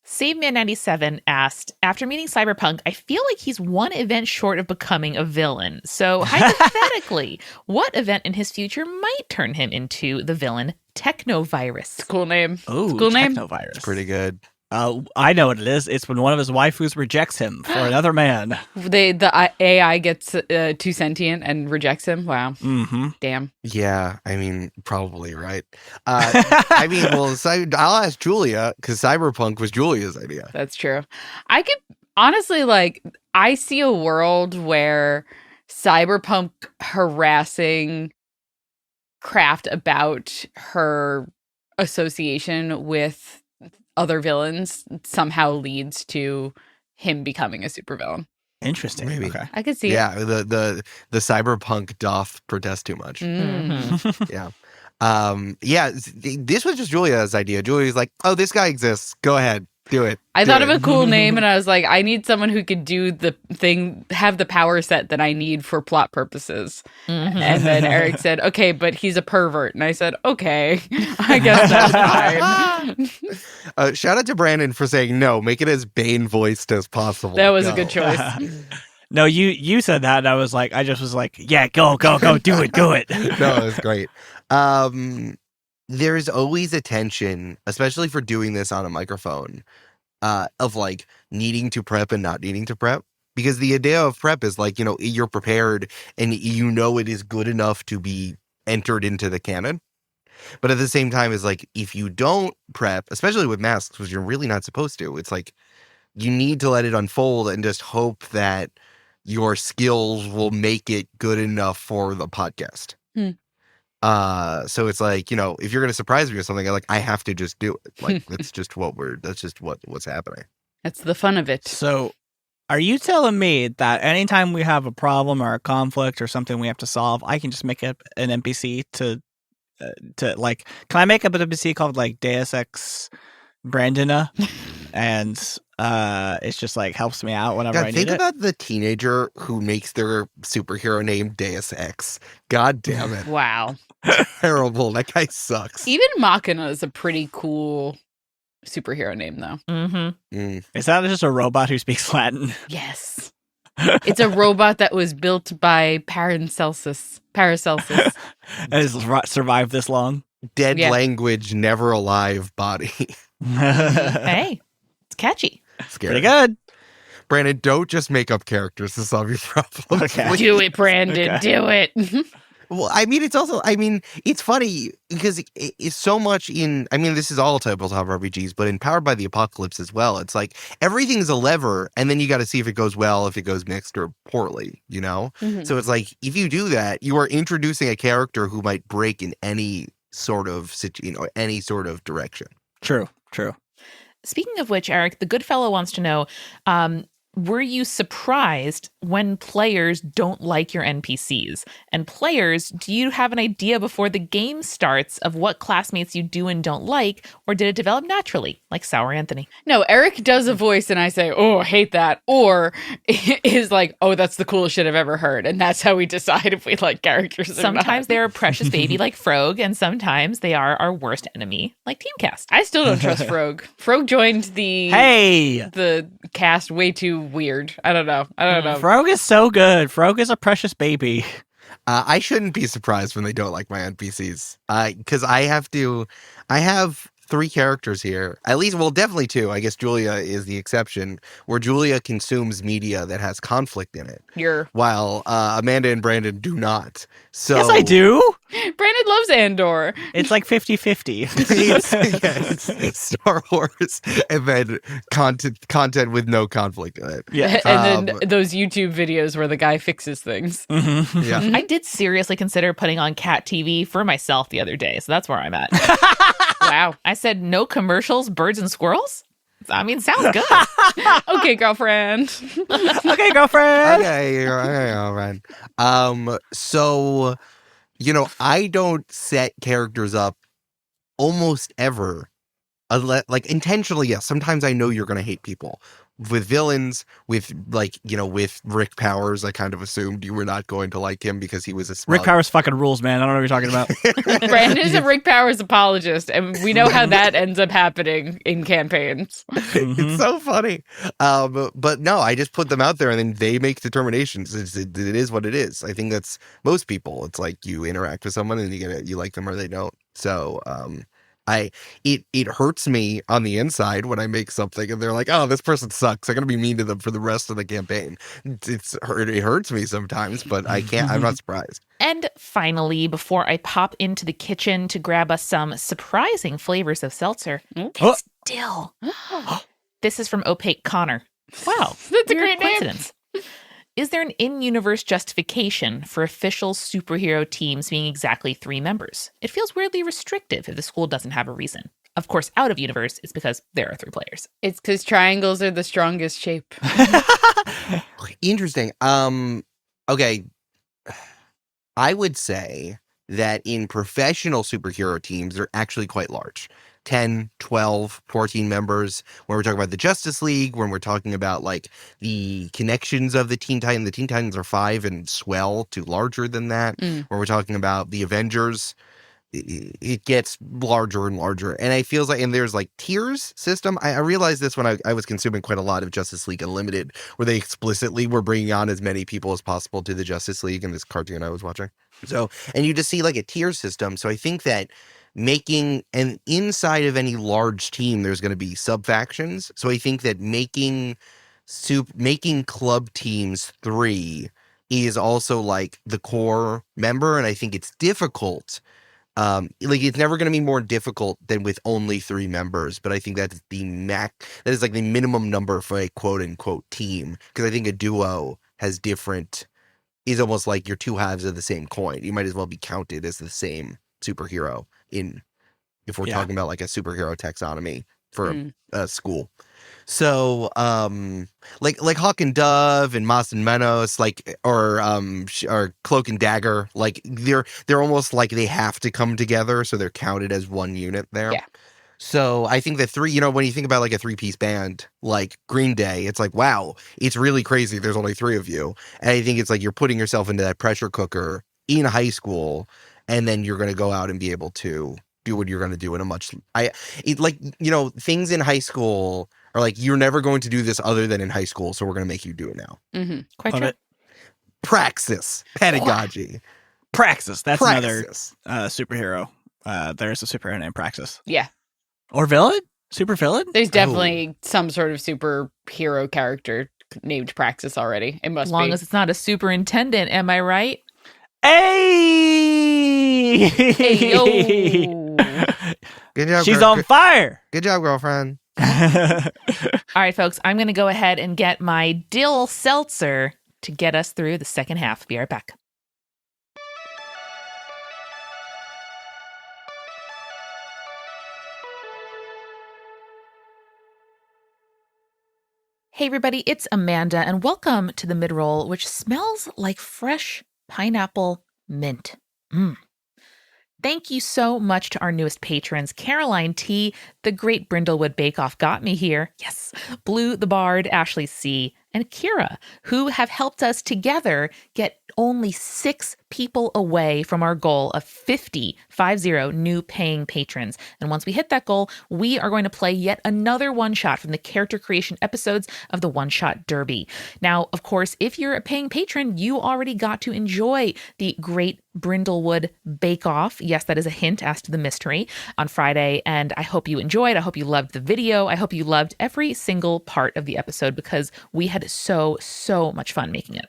S1: SaveMan97 asked, after meeting Cyberpunk, I feel like he's one event short of becoming a villain. So hypothetically, what event in his future might turn him into the villain Technovirus?
S3: Cool name.
S2: Ooh,
S3: Cool name.
S2: Technovirus.
S4: It's pretty good.
S2: I know what it is. It's when one of his waifus rejects him for another man.
S3: The AI gets too sentient and rejects him. Wow.
S2: Mm-hmm.
S3: Damn.
S4: Yeah, I mean, probably, right? I mean, well, I'll ask Julia, because Cyberpunk was Julia's idea.
S3: That's true. I could honestly, like, I see a world where Cyberpunk harassing Craft about her association with other villains somehow leads to him becoming a supervillain.
S2: Interesting.
S4: Maybe.
S2: Okay.
S3: I could see
S4: Yeah, the cyberpunk doth protest too much.
S3: it.
S4: Yeah. This was just Julia's idea. Julia's like, oh, this guy exists. Go ahead. Do it.
S3: I
S4: Do
S3: thought
S4: it.
S3: of a cool name, and I was like, I need someone who could do the thing, have the power set that I need for plot purposes. And then Eric said, okay, but he's a pervert. And I said, okay, I guess that's fine.
S4: Shout out to Brandon for saying no. Make it as Bane voiced as possible.
S3: That was a
S4: Go.
S3: good choice.
S2: No, you said that, and I was like, yeah, go, do it.
S4: No, it was great. There's always a tension, especially for doing this on a microphone, of like needing to prep and not needing to prep. Because the idea of prep is like, you're prepared and it is good enough to be entered into the canon. But at the same time, it's like, if you don't prep, especially with masks, which you're really not supposed to, it's like, you need to let it unfold and just hope that your skills will make it good enough for the podcast. So it's like, if you're going to surprise me with something, I have to just do it. Like, that's just what's happening.
S3: That's the fun of it.
S2: So, are you telling me that anytime we have a problem or a conflict or something we have to solve, I can just make up an NPC to like, can I make up an NPC called like Deus Ex Brandona? And it's just like helps me out whenever I need
S4: think
S2: it.
S4: about the teenager who makes their superhero name Deus Ex. God damn it.
S3: Wow.
S4: Terrible. That guy sucks.
S3: Even Machina is a pretty cool superhero name, though.
S2: Is that just a robot who speaks Latin?
S3: Yes. It's a robot that was built by Paracelsus.
S2: Has survived this long?
S4: Dead
S3: Yeah.
S4: language, never alive body.
S1: Hey, it's catchy.
S4: Scary.
S2: Pretty good.
S4: Brandon, don't just make up characters to solve your problems.
S2: Okay.
S4: please.
S3: Do it, Brandon.
S2: Okay.
S3: Do it.
S4: Well, it's funny because it's so much this is all tabletop RPGs, but in Powered by the Apocalypse as well. It's like everything's a lever, and then you got to see if it goes well, if it goes mixed or poorly, So it's like, if you do that, you are introducing a character who might break in any sort of any sort of direction.
S2: True.
S1: Speaking of which, Eric, the good fellow wants to know, were you surprised when players don't like your NPCs? And players, do you have an idea before the game starts of what classmates you do and don't like, or did it develop naturally, like Sour Anthony?
S3: No, Eric does a voice and I say, oh, I hate that. Or is like, oh, that's the coolest shit I've ever heard. And that's how we decide if we like characters or
S1: Sometimes
S3: not.
S1: they're a precious baby like Frog, and sometimes they are our worst enemy like Teamcast.
S3: I still don't trust Frog. Frog joined the cast way too weird. I don't know.
S2: Frog is so good. Frog is a precious baby.
S4: I shouldn't be surprised when they don't like my NPCs. Because I have 3 characters here. At least, well, definitely 2. I guess Julia is the exception, where Julia consumes media that has conflict in it. While Amanda and Brandon do not. So
S2: Yes, I do.
S3: Brandon loves Andor.
S2: It's like 50-50.
S4: it's Star Wars and then content with no conflict in it.
S2: Yeah.
S3: And then those YouTube videos where the guy fixes things.
S4: Yeah.
S1: I did seriously consider putting on Cat TV for myself the other day, so that's where I'm at.
S3: Wow.
S1: I said no commercials, birds and squirrels. I mean, sounds good.
S3: Okay, girlfriend.
S2: Okay, girlfriend.
S4: Okay, girlfriend. So, I don't set characters up almost ever, unless, like, intentionally. Yes, sometimes I know you're going to hate people. With villains, with Rick Powers, I kind of assumed you were not going to like him because he was a smug.
S2: Rick Powers fucking rules, man. I don't know what you're talking about.
S3: Brandon's a Rick Powers apologist, and we know how that ends up happening in campaigns.
S4: It's so funny. But no, I just put them out there and then they make determinations. It is what it is. I think that's most people. It's like you interact with someone and you like them or they don't. So, it hurts me on the inside when I make something and they're like, oh, this person sucks. I'm going to be mean to them for the rest of the campaign. It hurts me sometimes, but I can't, I'm not surprised.
S1: And finally, before I pop into the kitchen to grab us some surprising flavors of seltzer, still. This is from Opaque Connor. Wow.
S3: That's a
S1: weird
S3: great name.
S1: coincidence. Is there an in-universe justification for official superhero teams being exactly 3 members? It feels weirdly restrictive if the school doesn't have a reason. Of course, out of universe, it's because there are 3 players.
S3: It's because triangles are the strongest shape.
S4: Interesting. Okay. I would say that in professional superhero teams, they're actually quite large. 10, 12, 14 members. When we're talking about the Justice League, when we're talking about like the connections of the Teen Titans are 5 and swell to larger than that. When we're talking about the Avengers, it gets larger and larger. And I feels like, and there's like tiers system. I realized this when I was consuming quite a lot of Justice League Unlimited, where they explicitly were bringing on as many people as possible to the Justice League in this cartoon I was watching. So, and you just see like a tier system. So I think that making, and inside of any large team, there's going to be sub factions. So I think that making club teams 3 is also like the core member. And I think it's difficult. Like it's never going to be more difficult than with only 3 members, but I think that's that is like the minimum number for a quote unquote team. Because I think a duo has is almost like your 2 halves of the same coin. You might as well be counted as the same superhero if we're talking about like a superhero taxonomy for a school. So, like Hawk and Dove and Moss and Menos, or Cloak and Dagger, like they're almost like they have to come together, so they're counted as one unit there.
S3: Yeah.
S4: So I think that 3, when you think about like a 3-piece band, like Green Day, it's like, wow, it's really crazy. There's only 3 of you. And I think it's like you're putting yourself into that pressure cooker in high school, and then you're going to go out and be able to do what you're going to do in things in high school are like, you're never going to do this other than in high school, so we're going to make you do it now.
S3: Mm-hmm.
S1: Quite
S2: Love
S1: true.
S2: it.
S4: Praxis. Pedagogy.
S2: Praxis. That's
S4: Praxis.
S2: another superhero. There's a superhero named Praxis.
S3: Yeah.
S2: Or villain? Super villain?
S3: There's definitely some sort of superhero character named Praxis already. It must
S1: As long
S3: be.
S1: as it's not a superintendent, am I right?
S2: Hey!
S3: Hey, yo.
S4: Good job.
S2: She's on fire.
S4: Good job, girlfriend.
S1: All right, folks, I'm going to go ahead and get my dill seltzer to get us through the second half. Be right back. Hey, everybody, it's Amanda, and welcome to the mid-roll, which smells like fresh pineapple mint. Thank you so much to our newest patrons, Caroline T., The Great Brindlewood Bake-Off Got Me Here, yes, Blue the Bard, Ashley C., and Kira, who have helped us together get only 6 people away from our goal of 50 new paying patrons. And once we hit that goal, we are going to play yet another one-shot from the character creation episodes of the One-Shot Derby. Now, of course, if you're a paying patron, you already got to enjoy the Great Brindlewood Bake-Off. Yes, that is a hint as to the mystery on Friday. And I hope you enjoyed. I hope you loved the video. I hope you loved every single part of the episode because we had so much fun making it.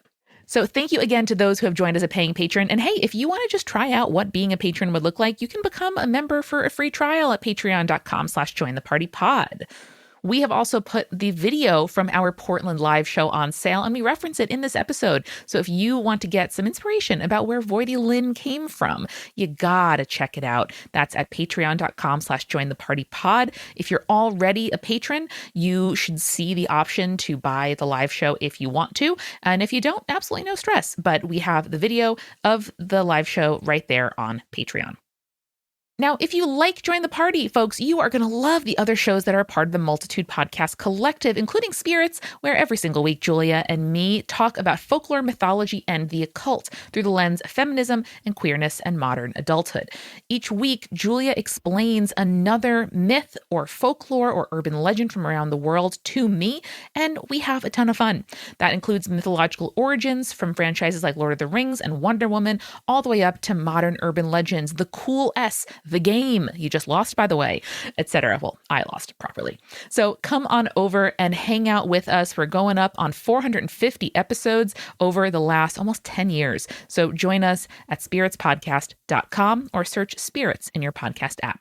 S1: So thank you again to those who have joined as a paying patron. And hey, if you want to just try out what being a patron would look like, you can become a member for a free trial at patreon.com/jointhepartypod. We have also put the video from our Portland live show on sale, and we reference it in this episode. So if you want to get some inspiration about where Voidy-Lynn came from, you gotta check it out. That's at patreon.com/jointhepartypod. If you're already a patron, you should see the option to buy the live show if you want to. And if you don't, absolutely no stress. But we have the video of the live show right there on Patreon. Now, if you like Join the Party, folks, you are going to love the other shows that are a part of the Multitude Podcast Collective, including Spirits, where every single week Julia and me talk about folklore, mythology, and the occult through the lens of feminism and queerness and modern adulthood. Each week, Julia explains another myth or folklore or urban legend from around the world to me, and we have a ton of fun. That includes mythological origins from franchises like Lord of the Rings and Wonder Woman, all the way up to modern urban legends, the cool S, the game you just lost, by the way, etc. Well, I lost properly. So come on over and hang out with us. We're going up on 450 episodes over the last almost 10 years. So join us at spiritspodcast.com or search Spirits in your podcast app.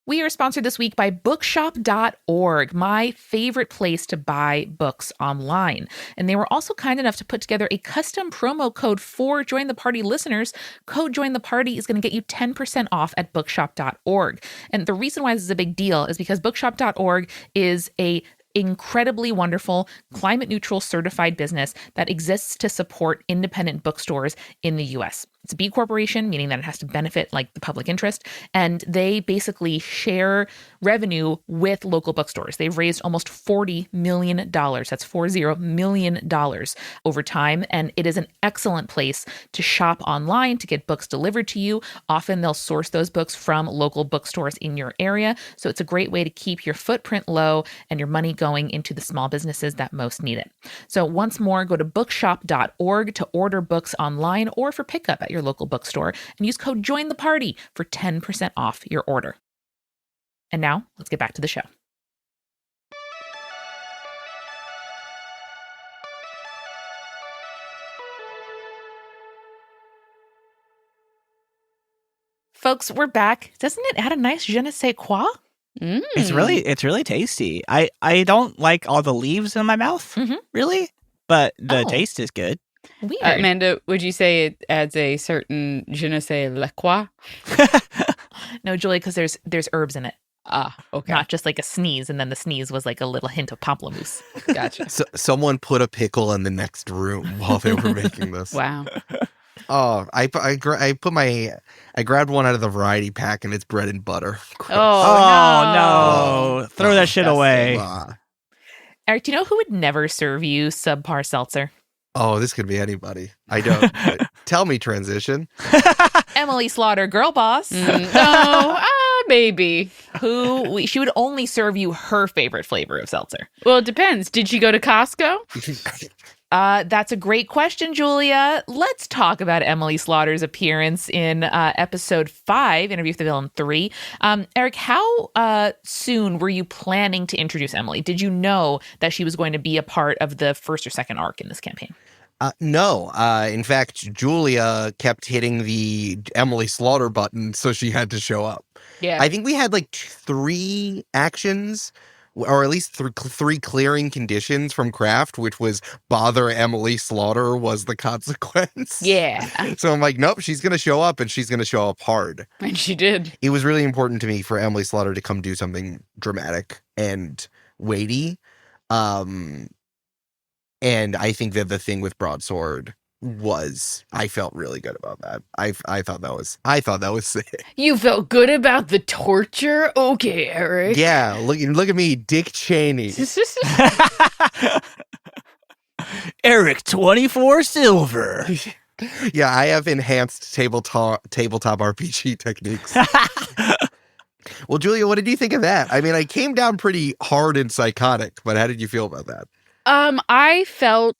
S1: We are sponsored this week by bookshop.org, my favorite place to buy books online. And they were also kind enough to put together a custom promo code for Join the Party listeners. Code Join the Party is going to get you 10% off at bookshop.org. And the reason why this is a big deal is because bookshop.org is a incredibly wonderful, climate neutral certified business that exists to support independent bookstores in the US. It's a B corporation, meaning that it has to benefit like the public interest, and they basically share revenue with local bookstores. They've raised almost $40 million. That's $40 million over time, and it is an excellent place to shop online to get books delivered to you. Often they'll source those books from local bookstores in your area, so it's a great way to keep your footprint low and your money going into the small businesses that most need it. So once more, go to bookshop.org to order books online or for pickup at your local bookstore and use code Join the Party for 10% off your order. And now let's get back to the show. Folks, we're back. Doesn't it add a nice je ne sais quoi?
S2: It's really tasty. I don't like all the leaves in my mouth, really, but the taste is good.
S1: Weird.
S3: Amanda, would you say it adds a certain je ne sais le quoi?
S1: No, Julie, because there's herbs in it.
S3: Ah, okay.
S1: Not just like a sneeze, and then the sneeze was like a little hint of pamplemousse.
S3: Gotcha.
S4: So, someone put a pickle in the next room while they were making this.
S3: Wow.
S4: Oh, I grabbed one out of the variety pack and it's bread and butter.
S3: Oh,
S2: no. Throw that shit away.
S1: Eric, do you know who would never serve you subpar seltzer?
S4: Oh, this could be anybody. I don't. Tell me, transition.
S1: Emily Slaughter, girl boss.
S3: Maybe.
S1: She would only serve you her favorite flavor of seltzer.
S3: Well, it depends. Did she go to Costco?
S1: That's a great question, Julia. Let's talk about Emily Slaughter's appearance in episode 5, Interview with the Villain 3. Eric, how soon were you planning to introduce Emily? Did you know that she was going to be a part of the first or second arc in this campaign?
S4: No. In fact, Julia kept hitting the Emily Slaughter button, so she had to show up.
S3: Yeah.
S4: I think we had like 3 actions, or at least 3 clearing conditions from Kraft, which was bother Emily Slaughter was the consequence.
S3: Yeah.
S4: So I'm like, nope, she's going to show up, and she's going to show up hard.
S3: And she did.
S4: It was really important to me for Emily Slaughter to come do something dramatic and weighty. And I think that the thing with Broadsword was, I felt really good about that. I thought that was sick.
S3: You felt good about the torture? Okay, Eric.
S4: Yeah, look at me, Dick Cheney.
S2: Eric, 24 silver.
S4: Yeah, I have enhanced tabletop RPG techniques. Well, Julia, what did you think of that? I mean, I came down pretty hard and psychotic, but how did you feel about that?
S3: I felt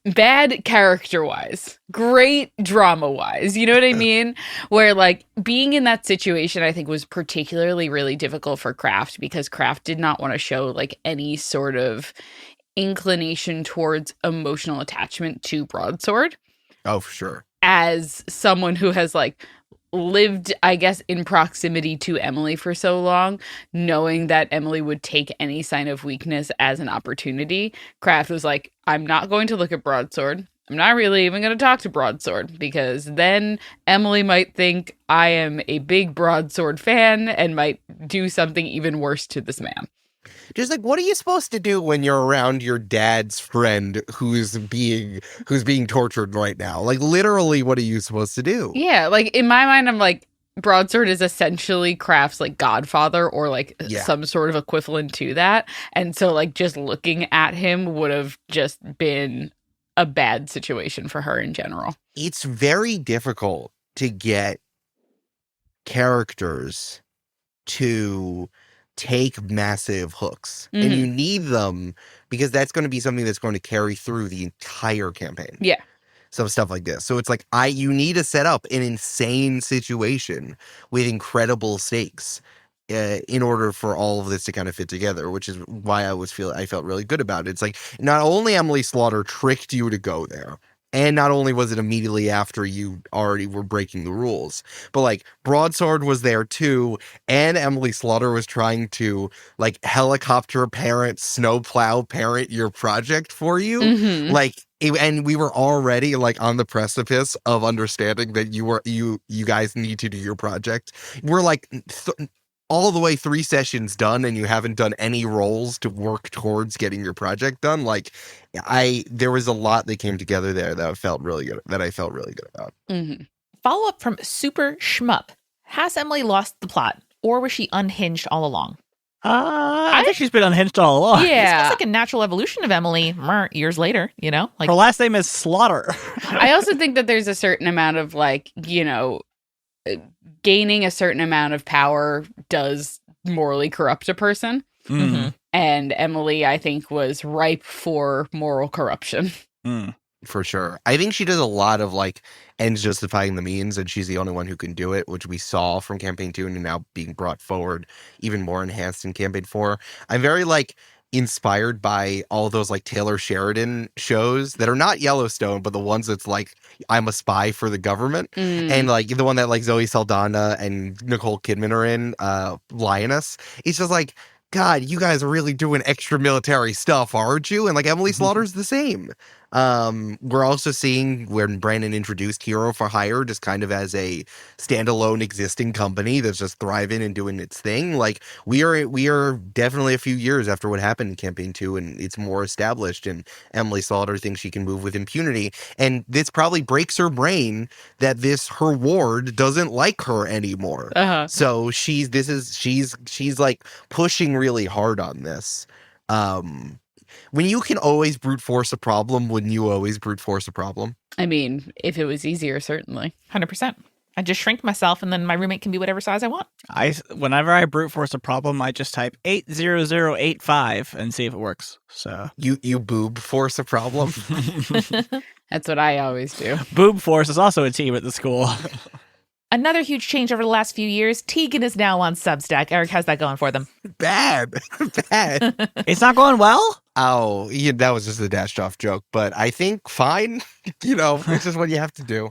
S3: bad character-wise, great drama-wise. You know what I mean? Where, like, being in that situation, I think, was particularly really difficult for Kraft because Kraft did not want to show, like, any sort of inclination towards emotional attachment to Broadsword.
S4: Oh, for sure.
S3: As someone who has, like, lived, I guess, in proximity to Emily for so long, knowing that Emily would take any sign of weakness as an opportunity, Kraft was like, I'm not going to look at Broadsword. I'm not really even going to talk to Broadsword because then Emily might think I am a big Broadsword fan and might do something even worse to this man.
S4: Just like, what are you supposed to do when you're around your dad's friend who's being tortured right now? Like, literally, what are you supposed to do?
S3: Yeah, like, in my mind, I'm like, Broadsword is essentially Kraft's, like, godfather or, like, some sort of equivalent to that. And so, like, just looking at him would have just been a bad situation for her in general.
S4: It's very difficult to get characters to take massive hooks, and you need them because that's going to be something that's going to carry through the entire campaign.
S3: Yeah.
S4: Some stuff like this. So it's like, you need to set up an insane situation with incredible stakes in order for all of this to kind of fit together, which is why I felt really good about it. It's like, not only Emily Slaughter tricked you to go there, And not only was it immediately after you already were breaking the rules, but like Broadsword was there too, and Emily Slaughter was trying to like helicopter parent, snowplow parent your project for you.
S3: Mhm.
S4: And we were already like on the precipice of understanding that you guys need to do your project. We're like all the way 3 sessions done, and you haven't done any roles to work towards getting your project done. Like, there was a lot that came together there that I felt really good about.
S3: Mhm.
S1: Follow up from Super Shmup. Has Emily lost the plot, or was she unhinged all along?
S2: I think she's been unhinged all along.
S1: This
S3: Yeah.
S1: feels like a natural evolution of Emily years later, you know? Like,
S2: Her last name is Slaughter.
S3: I also think that there's a certain amount of like, gaining a certain amount of power does morally corrupt a person.
S2: Mm.
S3: And Emily, I think, was ripe for moral corruption.
S2: Mm.
S4: For sure. I think she does a lot of like ends justifying the means, and she's the only one who can do it, which we saw from Campaign 2 and now being brought forward even more enhanced in Campaign 4. I'm very like inspired by all those like Taylor Sheridan shows that are not Yellowstone, but the ones that's like I'm a spy for the government. And like the one that like Zoe Saldana and Nicole Kidman are in, Lioness. It's just like, God, you guys are really doing extra military stuff, aren't you? And like Emily Slaughter's the same. We're also seeing when Brandon introduced Hero for Hire just kind of as a standalone existing company that's just thriving and doing its thing. Like we are definitely a few years after what happened in Campaign 2, and it's more established, and Emily Slaughter thinks she can move with impunity. And this probably breaks her brain that her ward doesn't like her anymore. So she's like pushing really hard on this. When you can always brute force a problem, wouldn't you always brute force a problem?
S3: I mean, if it was easier, certainly.
S1: 100%. I just shrink myself, and then my roommate can be whatever size I want.
S2: Whenever I brute force a problem, I just type 80085 and see if it works. So
S4: you boob force a problem.
S3: That's what I always do.
S2: Boob force is also a team at the school.
S1: Another huge change over the last few years. Tegan is now on Substack. Eric, how's that going for them?
S4: Bad.
S2: It's not going well?
S4: Oh, yeah, that was just a dashed off joke, but I think fine. It's just what you have to do.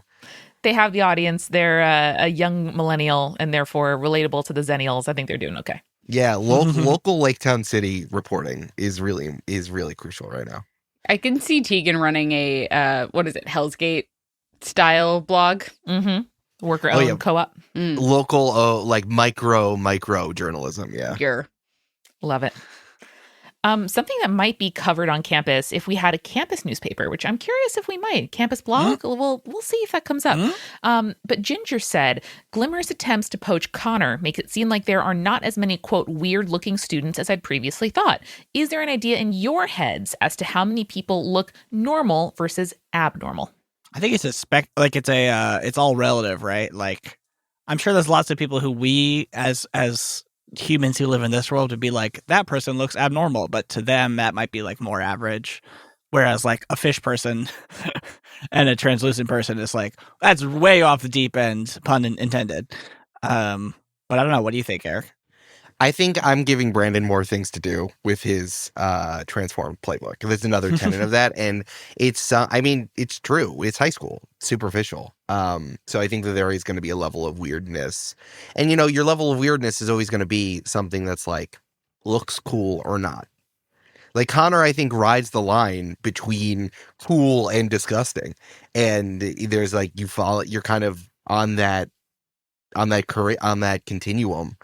S1: They have the audience. They're a young millennial and therefore relatable to the Zennials. I think they're doing okay.
S4: Yeah, local Lake Town City reporting is really crucial right now.
S3: I can see Tegan running a, Hell's Gate style blog.
S1: Mm-hmm. Worker-owned co-op.
S4: Local, like micro journalism, yeah.
S1: Love it. Something that might be covered on campus if we had a campus newspaper, which I'm curious if we might. Campus blog? We'll see if that comes up. But Ginger said, Glimmer's attempts to poach Connor make it seem like there are not as many, quote, weird-looking students as I'd previously thought. Is there an idea in your heads as to how many people look normal versus abnormal?
S2: I think it's it's all relative, right? Like, I'm sure there's lots of people who we as humans who live in this world would be like, that person looks abnormal, but to them that might be like more average. Whereas like a fish person and a translucent person is like, that's way off the deep end, pun intended. But I don't know. What do you think, Eric?
S4: I think I'm giving Brandon more things to do with his transform playbook. There's another tenet of that, and it's it's true. It's high school, superficial. So I think that there is going to be a level of weirdness, and your level of weirdness is always going to be something that's like looks cool or not. Like Connor, I think rides the line between cool and disgusting, and there's like you're kind of on that continuum.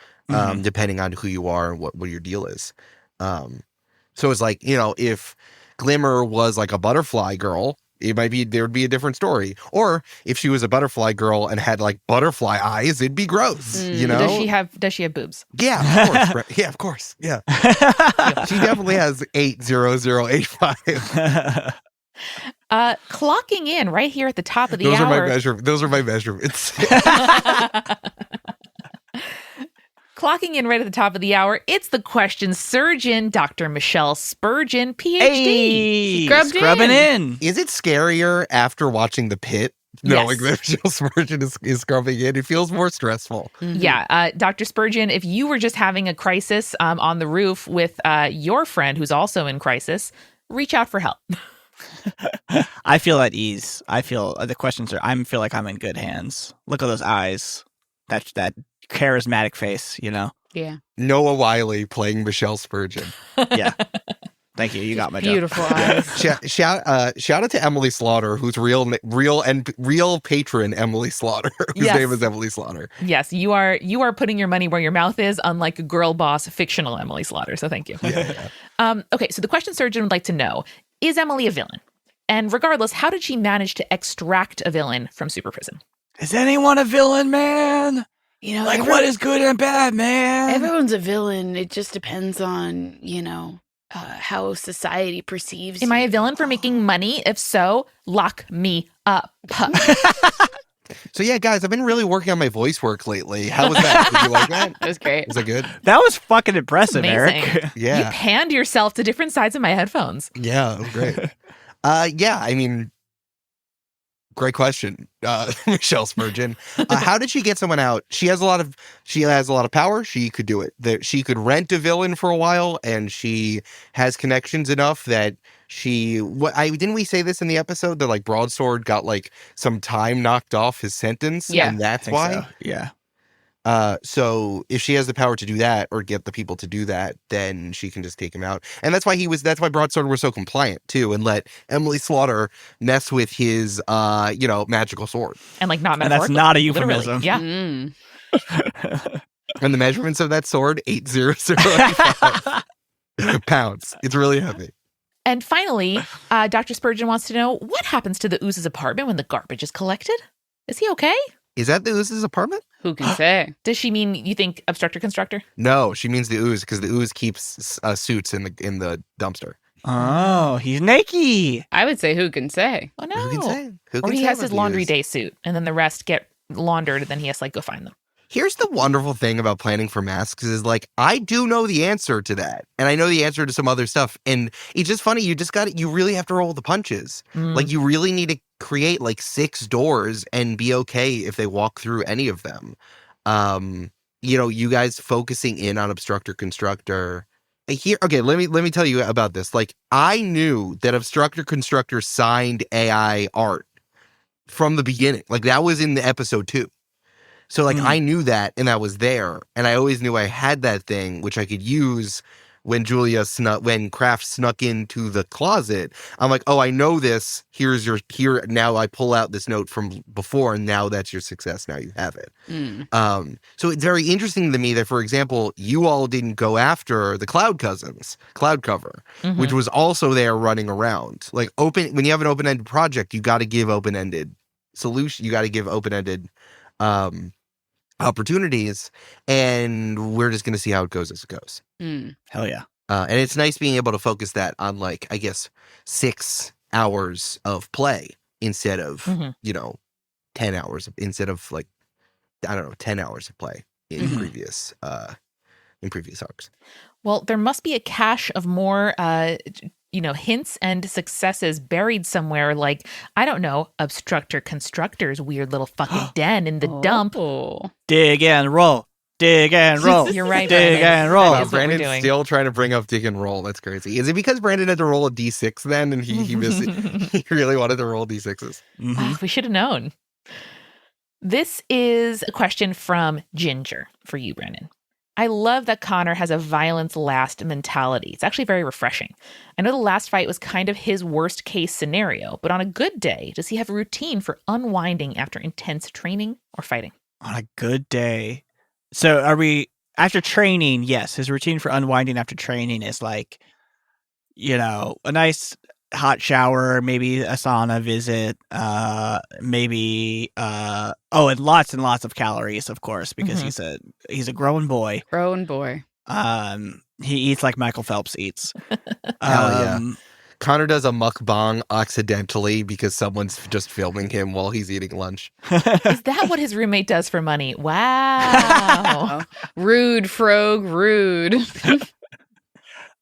S4: Depending on who you are and what your deal is. So it's like, if Glimmer was like a butterfly girl, there would be a different story. Or if she was a butterfly girl and had like butterfly eyes, it'd be gross.
S1: Does she have boobs?
S4: Yeah, of course. Yeah, of course. Yeah. She definitely has 80085.
S1: Clocking in right here at the top of the hour.
S4: Those are my measurements.
S1: Clocking in right at the top of the hour, it's the question surgeon, Dr. Michelle Spurgeon, PhD.
S2: Hey,
S3: Scrubbing
S2: in.
S4: Is it scarier after watching The Pit, knowing that Michelle Spurgeon is scrubbing in? It feels more stressful.
S1: Mm-hmm. Yeah. Dr. Spurgeon, if you were just having a crisis on the roof with your friend who's also in crisis, reach out for help.
S2: I feel at ease. I feel the questions are. I feel like I'm in good hands. Look at those eyes. That charismatic face. You know.
S3: Yeah.
S4: Noah Wiley playing Michelle Spurgeon.
S2: Yeah. Thank you. You got my joke.
S3: Beautiful eyes.
S4: Shout out to Emily Slaughter, whose real patron Emily Slaughter, whose
S1: Yes.
S4: name is Emily Slaughter.
S1: Yes, you are putting your money where your mouth is, unlike a girl boss fictional Emily Slaughter. So thank you. Okay, so the question surgeon would like to know, is Emily a villain? And regardless, how did she manage to extract a villain from super prison?
S2: Is anyone a villain, man?
S3: You know,
S2: Like, what is good and bad, man?
S3: everyone's a villain. It just depends on, how society perceives
S1: Am I
S3: you.
S1: a villain for making money? If so, lock me up.
S4: So yeah, guys, I've been really working on my voice work lately. How was that? Did you like that?
S3: It was great.
S4: Was that good?
S2: That was fucking impressive,
S1: Amazing.
S2: Eric.
S1: You
S4: Yeah.
S1: panned yourself to different sides of my headphones.
S4: Yeah, it was great. Yeah, I mean, great question, Michelle Spurgeon. How did she get someone out? She has a lot of power. She could do it. She could rent a villain for a while, and she has connections enough that didn't we say this in the episode that like Broadsword got like some time knocked off his sentence,
S3: Yeah,
S4: and that's
S2: Think
S4: why.
S2: so. Yeah.
S4: So if she has the power to do that or get the people to do that, then she can just take him out. And that's why Broadsword was so compliant too, and let Emily Slaughter mess with his magical sword.
S1: And like not
S2: And that's
S1: metaphorically.
S2: not a
S1: Literally.
S2: euphemism.
S1: Yeah.
S3: Mm.
S4: And the measurements of that sword, 8,005 pounds. It's really heavy.
S1: And finally, Dr. Spurgeon wants to know, what happens to the Ooze's apartment when the garbage is collected? Is he okay?
S4: Is that the Ooze's apartment?
S3: Who can say?
S1: Does she mean, you think, obstructor constructor?
S4: No, she means the Ooze because the Ooze keeps suits in the dumpster.
S2: Oh, he's naked.
S3: I would say who can say.
S1: Oh, no.
S4: Who can say? Who
S1: Or
S4: can
S1: he
S4: say
S1: has
S4: about
S1: his
S4: the
S1: laundry
S4: Ooze?
S1: day suit, and then the rest get laundered, and then he has to like go find them.
S4: Here's the wonderful thing about planning for masks is like, I do know the answer to that. And I know the answer to some other stuff. And it's just funny. You really have to roll the punches.
S1: Mm.
S4: Like you really need to create like 6 doors and be okay if they walk through any of them. You guys focusing in on obstructor constructor here. Okay. Let me tell you about this. Like I knew that obstructor constructor signed AI art from the beginning. Like that was in the episode 2. So like I knew that and that was there, and I always knew I had that thing which I could use when Kraft snuck into the closet. I'm like, oh, I know this. Here now I pull out this note from before, and now that's your success. Now you have it.
S3: Mm.
S4: So it's very interesting to me that, for example, you all didn't go after the Cloud Cousins, Cloud Cover,
S1: Mhm.
S4: which was also there running around. Like when you have an open-ended project, you got to give open-ended solution. You got to give open-ended opportunities, and we're just going to see how it goes as it goes.
S3: Mm.
S2: Hell yeah.
S4: And it's nice being able to focus that on, like, I guess 6 hours of play instead of 10 hours instead of like 10 hours of play in previous arcs.
S1: Well, there must be a cache of more hints and successes buried somewhere, like, I don't know, obstructor constructor's weird little fucking den in the dump.
S3: Oh.
S2: Dig and roll. Dig and roll.
S1: You're right,
S2: Dig
S1: Brandon.
S2: and roll.
S1: That is what we're
S4: Brandon's
S1: doing.
S4: still trying to bring up dig and roll. That's crazy. Is it because Brandon had to roll a d6 then, and he missed it? He really wanted to roll d6s.
S2: Mhm.
S1: We should have known. This is a question from Ginger for you, Brandon. I love that Connor has a violence last mentality. It's actually very refreshing. I know the last fight was kind of his worst case scenario, but on a good day, does he have a routine for unwinding after intense training or fighting?
S2: On a good day. So are we, after training, yes, his routine for unwinding after training is like, a nice hot shower, maybe a sauna visit, and lots of calories, of course, because he's a growing boy.
S3: Grown boy.
S2: He eats like Michael Phelps eats.
S4: Hell yeah. Connor does a mukbang accidentally because someone's just filming him while he's eating lunch.
S1: Is that what his roommate does for money? Wow.
S3: Rude, Frog, rude.
S2: And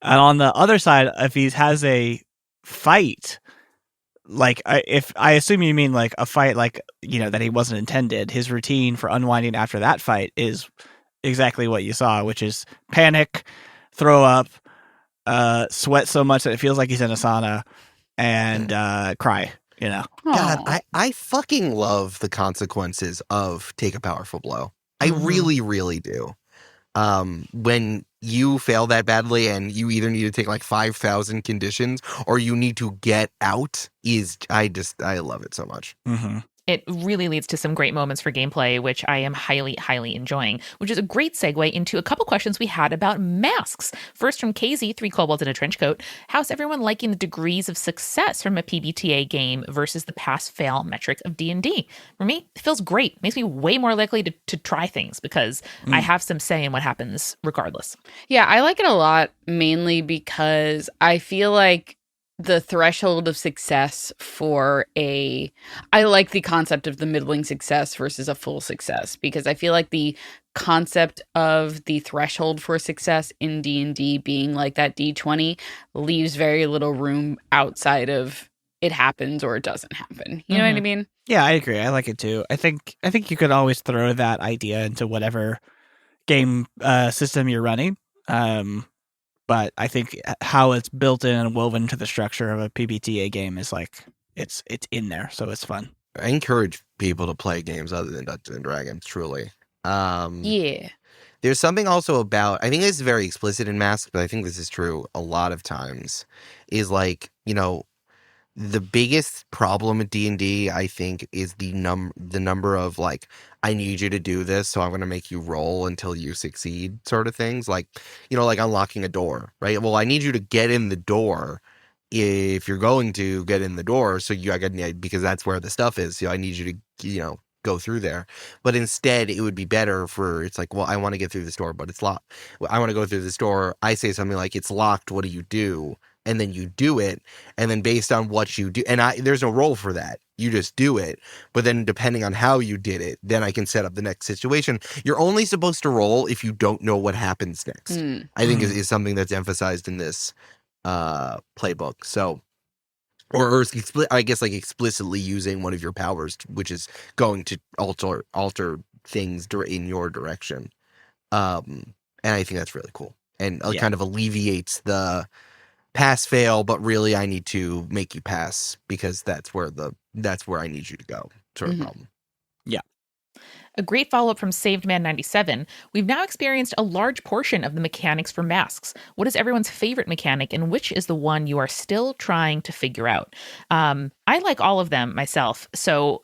S2: on the other side, if he has a fight, like if I assume you mean like a fight, like that he wasn't intended, his routine for unwinding after that fight is exactly what you saw, which is panic, throw up, sweat so much that it feels like he's in a sauna, and cry. You know,
S4: God,
S3: Aw.
S4: I fucking love the consequences of take a powerful blow. I
S1: Mhm.
S4: really, really do. When you fail that badly and you either need to take like 5,000 conditions or you need to get out I love it so much.
S2: mm-hmm.
S1: It really leads to some great moments for gameplay, which I am highly, highly enjoying, which is a great segue into a couple questions we had about masks. First from KZ, 3 kobolds in a trench coat. How's everyone liking the degrees of success from a PBTA game versus the pass-fail metric of D&D? For me, it feels great. Makes me way more likely to try things because I have some say in what happens regardless.
S3: Yeah, I like it a lot, mainly because I feel like the threshold of success I like the concept of the middling success versus a full success, because I feel like the concept of the threshold for success in D&D being like that D20 leaves very little room outside of it happens or it doesn't happen. You know what I mean?
S2: Yeah, I agree. I like it too. I think you could always throw that idea into whatever game system you're running. But I think how it's built in and woven into the structure of a PBTA game is like it's in there, so it's fun.
S4: I encourage people to play games other than Dungeons and Dragons, truly.
S3: Yeah.
S4: There's something also about, I think this is very explicit in Mask, but I think this is true a lot of times, is like, you know, the biggest problem with D&D, I think, is the number of like, I need you to do this, so I'm going to make you roll until you succeed sort of things. Like, you know, like unlocking a door, right? Well, I need you to get in the door if you're going to get in the door. So because that's where the stuff is. So I need you to, you know, go through there. But instead, it would be better it's like, well, I want to get through this door, but it's locked. Well, I want to go through this door. I say something like, it's locked. What do you do? And then you do it, and then based on what you do, and there's no role for that. You just do it. But then depending on how you did it, then I can set up the next situation. You're only supposed to roll if you don't know what happens next. I think is something that's emphasized in this playbook. So, or I guess like explicitly using one of your powers, which is going to alter things in your direction. And I think that's really cool, and kind of alleviates the pass fail, but really I need to make you pass because that's where I need you to go sort of problem.
S2: Yeah.
S1: A great follow-up from SavedMan97. We've now experienced a large portion of the mechanics for masks. What is everyone's favorite mechanic, and which is the one you are still trying to figure out? I like all of them myself. So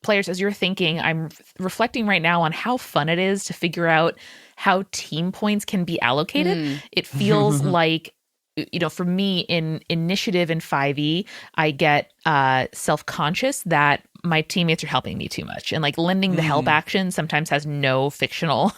S1: players, as you're thinking, I'm reflecting right now on how fun it is to figure out how team points can be allocated. It feels like, you know, for me in initiative in 5e, I get self-conscious that my teammates are helping me too much, and like lending the help action sometimes has no fictional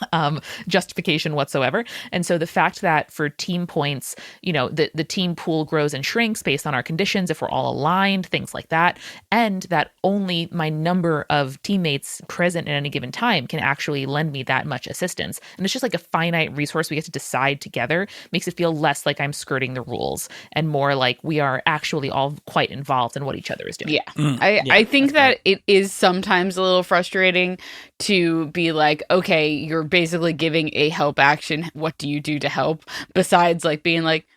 S1: justification whatsoever. And so the fact that for team points, you know, the team pool grows and shrinks based on our conditions if we're all aligned, things like that, and that only my number of teammates present at any given time can actually lend me that much assistance, and it's just like a finite resource we get to decide together, makes it feel less like I'm skirting the rules and more like we are actually all quite involved in what each other is doing.
S3: Yeah. I think that it is sometimes a little frustrating to be like, okay, you're basically giving a help action. What do you do to help? Besides like being like,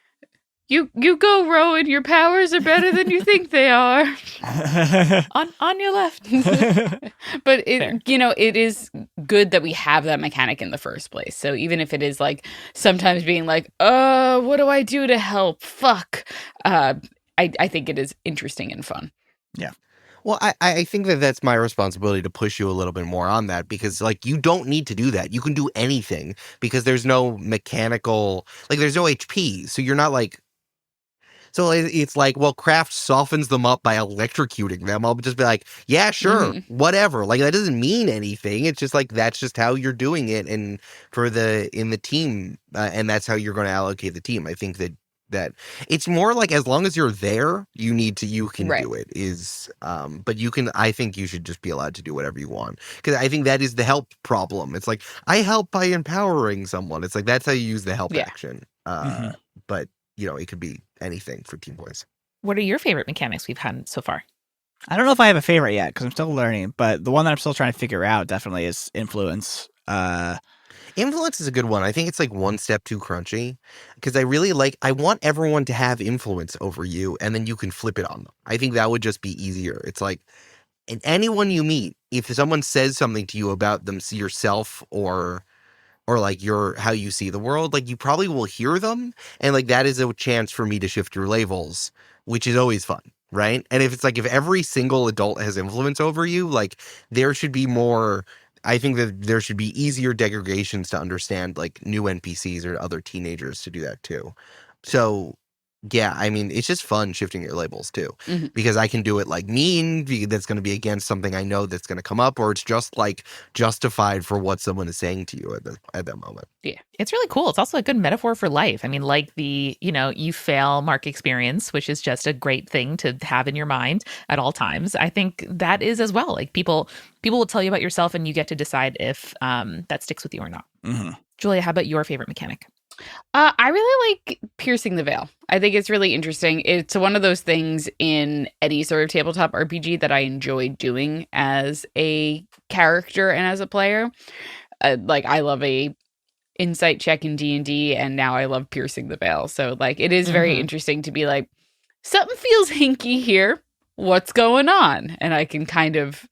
S3: you go, Rowan, your powers are better than you think they are.
S1: On your left.
S3: But
S1: Fair.
S3: you know, it is good that we have that mechanic in the first place. So even if it is like sometimes being like, what do I do to help? Fuck. I think it is interesting and fun.
S2: Yeah.
S4: Well, I think that's my responsibility to push you a little bit more on that, because like you don't need to do that. You can do anything because there's no mechanical, like there's no HP. So you're not like, so it's like, well, craft softens them up by electrocuting them. I'll just be like, yeah, sure, whatever. Like that doesn't mean anything. It's just like, that's just how you're doing it. And in the team, and that's how you're going to allocate the team. I think that it's more like, as long as you're there, you can do it is, but I think you should just be allowed to do whatever you want. Cause I think that is the help problem. It's like, I help by empowering someone. It's like, that's how you use the help action. But you know, it could be anything for team points.
S1: What are your favorite mechanics we've had so far?
S2: I don't know if I have a favorite yet because I'm still learning, but the one that I'm still trying to figure out definitely is influence.
S4: Influence is a good one. I think it's like one step too crunchy because I want everyone to have influence over you and then you can flip it on them. I think that would just be easier. It's like, and anyone you meet, if someone says something to you about yourself or like how you see the world, like you probably will hear them. And like that is a chance for me to shift your labels, which is always fun. Right. And if every single adult has influence over you, like there should be more. I think that there should be easier degradations to understand, like new NPCs or other teenagers to do that too. So yeah, I mean, it's just fun shifting your labels too, because I can do it like mean, that's going to be against something I know that's going to come up, or it's just like justified for what someone is saying to you at that moment.
S1: Yeah, it's really cool. It's also a good metaphor for life. I mean, like the, you fail mark experience, which is just a great thing to have in your mind at all times. I think that is as well. Like people will tell you about yourself and you get to decide if that sticks with you or not.
S2: Mm-hmm.
S1: Julia, how about your favorite mechanic?
S3: I really like piercing the veil. I think it's really interesting. It's one of those things in any sort of tabletop RPG that I enjoy doing as a character and as a player. Like I love a insight check in D&D, and now I love piercing the veil. So like it is very interesting to be like, something feels hinky here. What's going on? And I can kind of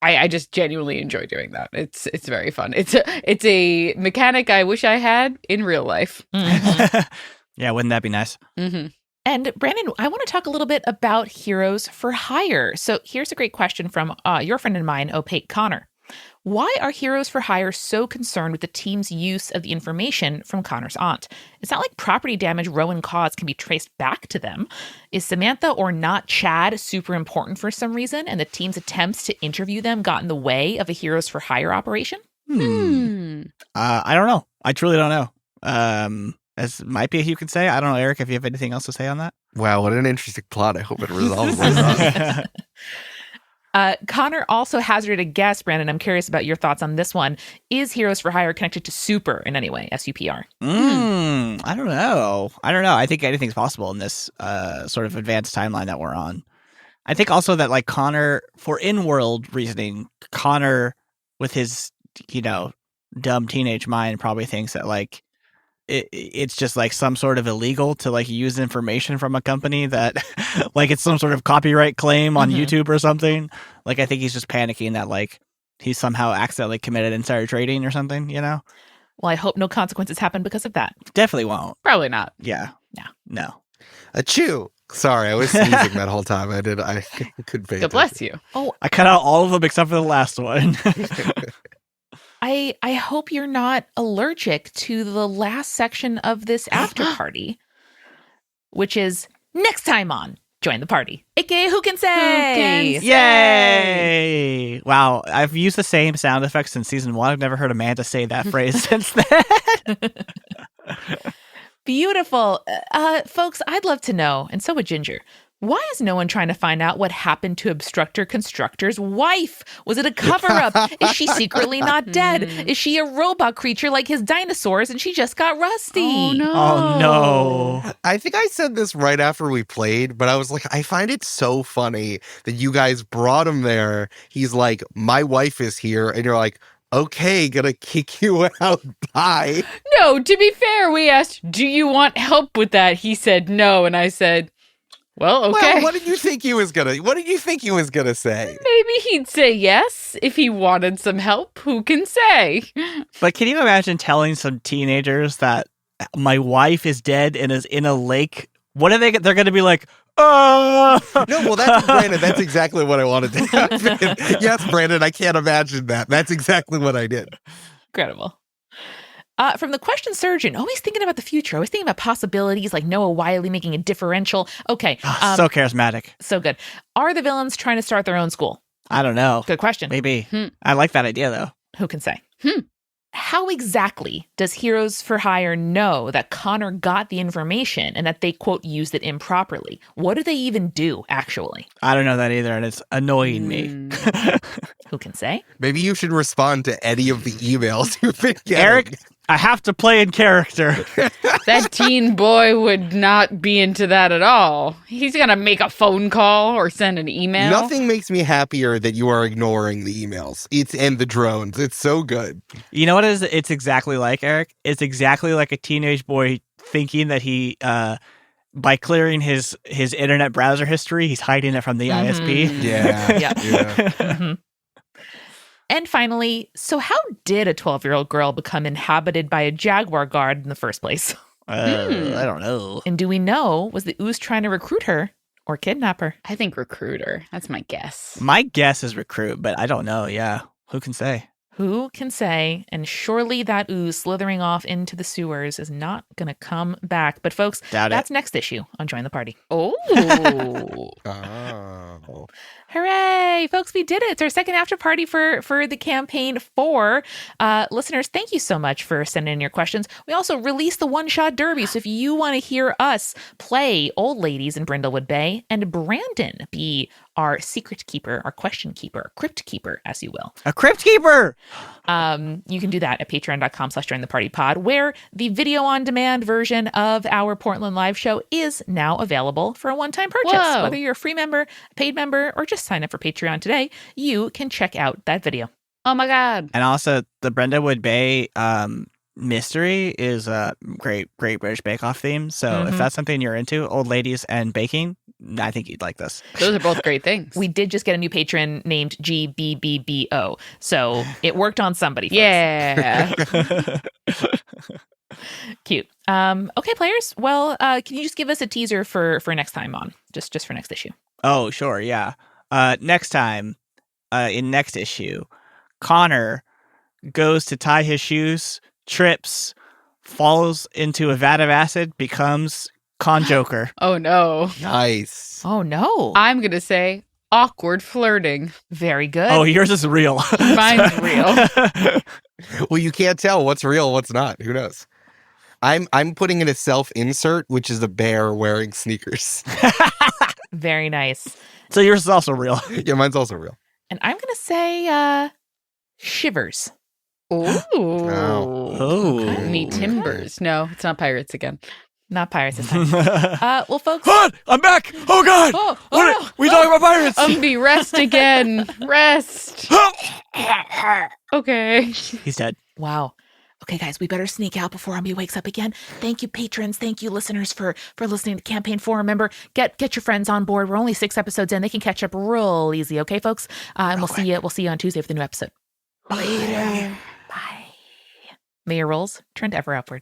S3: I just genuinely enjoy doing that. It's very fun. It's a mechanic I wish I had in real life.
S2: Yeah, wouldn't that be nice?
S1: And Brandon, I want to talk a little bit about Heroes for Hire. So here's a great question from your friend and mine, Opaque Connor. Why are Heroes for Hire so concerned with the team's use of the information from Connor's aunt? It's not like property damage Rowan caused can be traced back to them. Is Samantha or not Chad super important for some reason, and the team's attempts to interview them got in the way of a Heroes for Hire operation?
S2: I don't know. I truly don't know. As might be you can say. I don't know, Eric, if you have anything else to say on that.
S4: Wow, what an interesting plot. I hope it resolves.
S1: Connor also hazarded a guess, Brandon. I'm curious about your thoughts on this one. Is Heroes for Hire connected to Super in any way? SUPR.
S2: I don't know. I think anything's possible in this sort of advanced timeline that we're on. I think also that like Connor, for in-world reasoning, Connor with his, dumb teenage mind probably thinks that like it's just like some sort of illegal to like use information from a company that like it's some sort of copyright claim on YouTube or something. Like I think he's just panicking that like he somehow accidentally committed insider trading or something,
S1: Well, I hope no consequences happen because of that.
S2: Definitely won't.
S3: Probably not.
S2: Yeah. No.
S4: Achoo. Sorry, I was sneezing that whole time. I couldn't pay
S3: God bless you.
S1: Oh,
S2: I cut out all of them except for the last one.
S1: I hope you're not allergic to the last section of this after party, which is next time on Join the Party, aka Who Can Say?
S2: Yay! Wow, I've used the same sound effects since season 1. I've never heard Amanda say that phrase since then.
S1: Beautiful. Folks, I'd love to know, and so would Ginger, why is no one trying to find out what happened to Obstructor Constructor's wife? Was it a cover-up? Is she secretly not dead? Is she a robot creature like his dinosaurs and she just got rusty?
S2: Oh, no.
S4: I think I said this right after we played, but I was like, I find it so funny that you guys brought him there. He's like, my wife is here. And you're like, okay, gonna kick you out. Bye.
S3: No, to be fair, we asked, do you want help with that? He said no. And I said, well, okay.
S4: Well, what did you think he was gonna say?
S3: Maybe he'd say yes if he wanted some help. Who can say?
S2: But can you imagine telling some teenagers that my wife is dead and is in a lake? What are they're going to be like? Oh!
S4: No, well, Brandon, that's exactly what I wanted to happen. Yes, Brandon, I can't imagine that. That's exactly what I did.
S1: Incredible. From the question surgeon, always thinking about the future, always thinking about possibilities like Noah Wiley making a differential. Okay.
S2: So charismatic.
S1: So good. Are the villains trying to start their own school?
S2: I don't know.
S1: Good question.
S2: Maybe. I like that idea, though.
S1: Who can say? How exactly does Heroes for Hire know that Connor got the information and that they, quote, used it improperly? What do they even do, actually?
S2: I don't know that either, and it's annoying me.
S1: Who can say?
S4: Maybe you should respond to any of the emails you've been getting.
S2: Eric, I have to play in character.
S3: That teen boy would not be into that at all. He's going to make a phone call or send an email.
S4: Nothing makes me happier that you are ignoring the emails. And the drones. It's so good.
S2: You know what it's exactly like, Eric? It's exactly like a teenage boy thinking that he, by clearing his internet browser history, he's hiding it from the ISP.
S4: Yeah.
S1: Yeah.
S3: Mm-hmm.
S1: And finally, so how did a 12-year-old girl become inhabited by a jaguar guard in the first place?
S2: I don't know.
S1: And do we know, was the ooze trying to recruit her or kidnap her?
S3: I think recruiter. That's my guess.
S2: My guess is recruit, but I don't know. Yeah. Who can say?
S1: Who can say? And surely that ooze slithering off into the sewers is not going to come back. But folks,
S2: Doubt
S1: that's
S2: it.
S1: next issue on Join the Party.
S3: Oh.
S4: Oh.
S1: Hooray! Folks, we did it. It's our second after party for the campaign 4. Listeners, thank you so much for sending in your questions. We also released the one-shot derby. So if you want to hear us play old ladies in Brindlewood Bay and Brandon be our secret keeper, our question keeper, crypt keeper, as you will,
S2: A crypt keeper!
S1: you can do that at patreon.com/jointhepartypod, where the video on demand version of our Portland live show is now available for a one-time purchase.
S3: Whoa.
S1: Whether you're a free member, a paid member, or just sign up for Patreon today, you can check out that video.
S3: Oh my God.
S2: And also, the Brindlewood Bay mystery is a great British Bake Off theme. So if that's something you're into, old ladies and baking, I think you'd like this.
S3: Those are both great things.
S1: We did just get a new patron named GBBBO, so it worked on somebody. Folks.
S3: Yeah.
S1: Cute. Okay, players. Well, can you just give us a teaser for next time on just for next issue?
S2: Oh, sure, yeah. Next time, in next issue, Connor goes to tie his shoes, trips, falls into a vat of acid, becomes Con Joker.
S3: Oh no.
S4: Nice.
S1: Oh no!
S3: I'm going to say awkward flirting.
S1: Very good.
S2: Oh, yours is real.
S3: Mine's real.
S4: Well, you can't tell what's real, what's not. Who knows? I'm putting in a self-insert, which is a bear wearing sneakers.
S1: Very nice.
S2: So yours is also real.
S4: Yeah, mine's also real.
S1: And I'm gonna say shivers.
S3: Ooh.
S2: Oh.
S3: Me timbers. No, it's not pirates again.
S1: Not pirates this time. Well, folks.
S2: God, I'm back! Oh God!
S1: Oh,
S2: What
S1: no.
S2: we talking about pirates?
S3: Rest again. Rest. Okay.
S2: He's dead.
S1: Wow. Okay, guys, we better sneak out before Umbi wakes up again. Thank you, patrons. Thank you, listeners, for listening to Campaign 4. Remember, get your friends on board. We're only 6 episodes in. They can catch up real easy, okay, folks? And we'll see you on Tuesday for the new episode.
S3: Later.
S1: Bye. May your rolls turn to ever upward.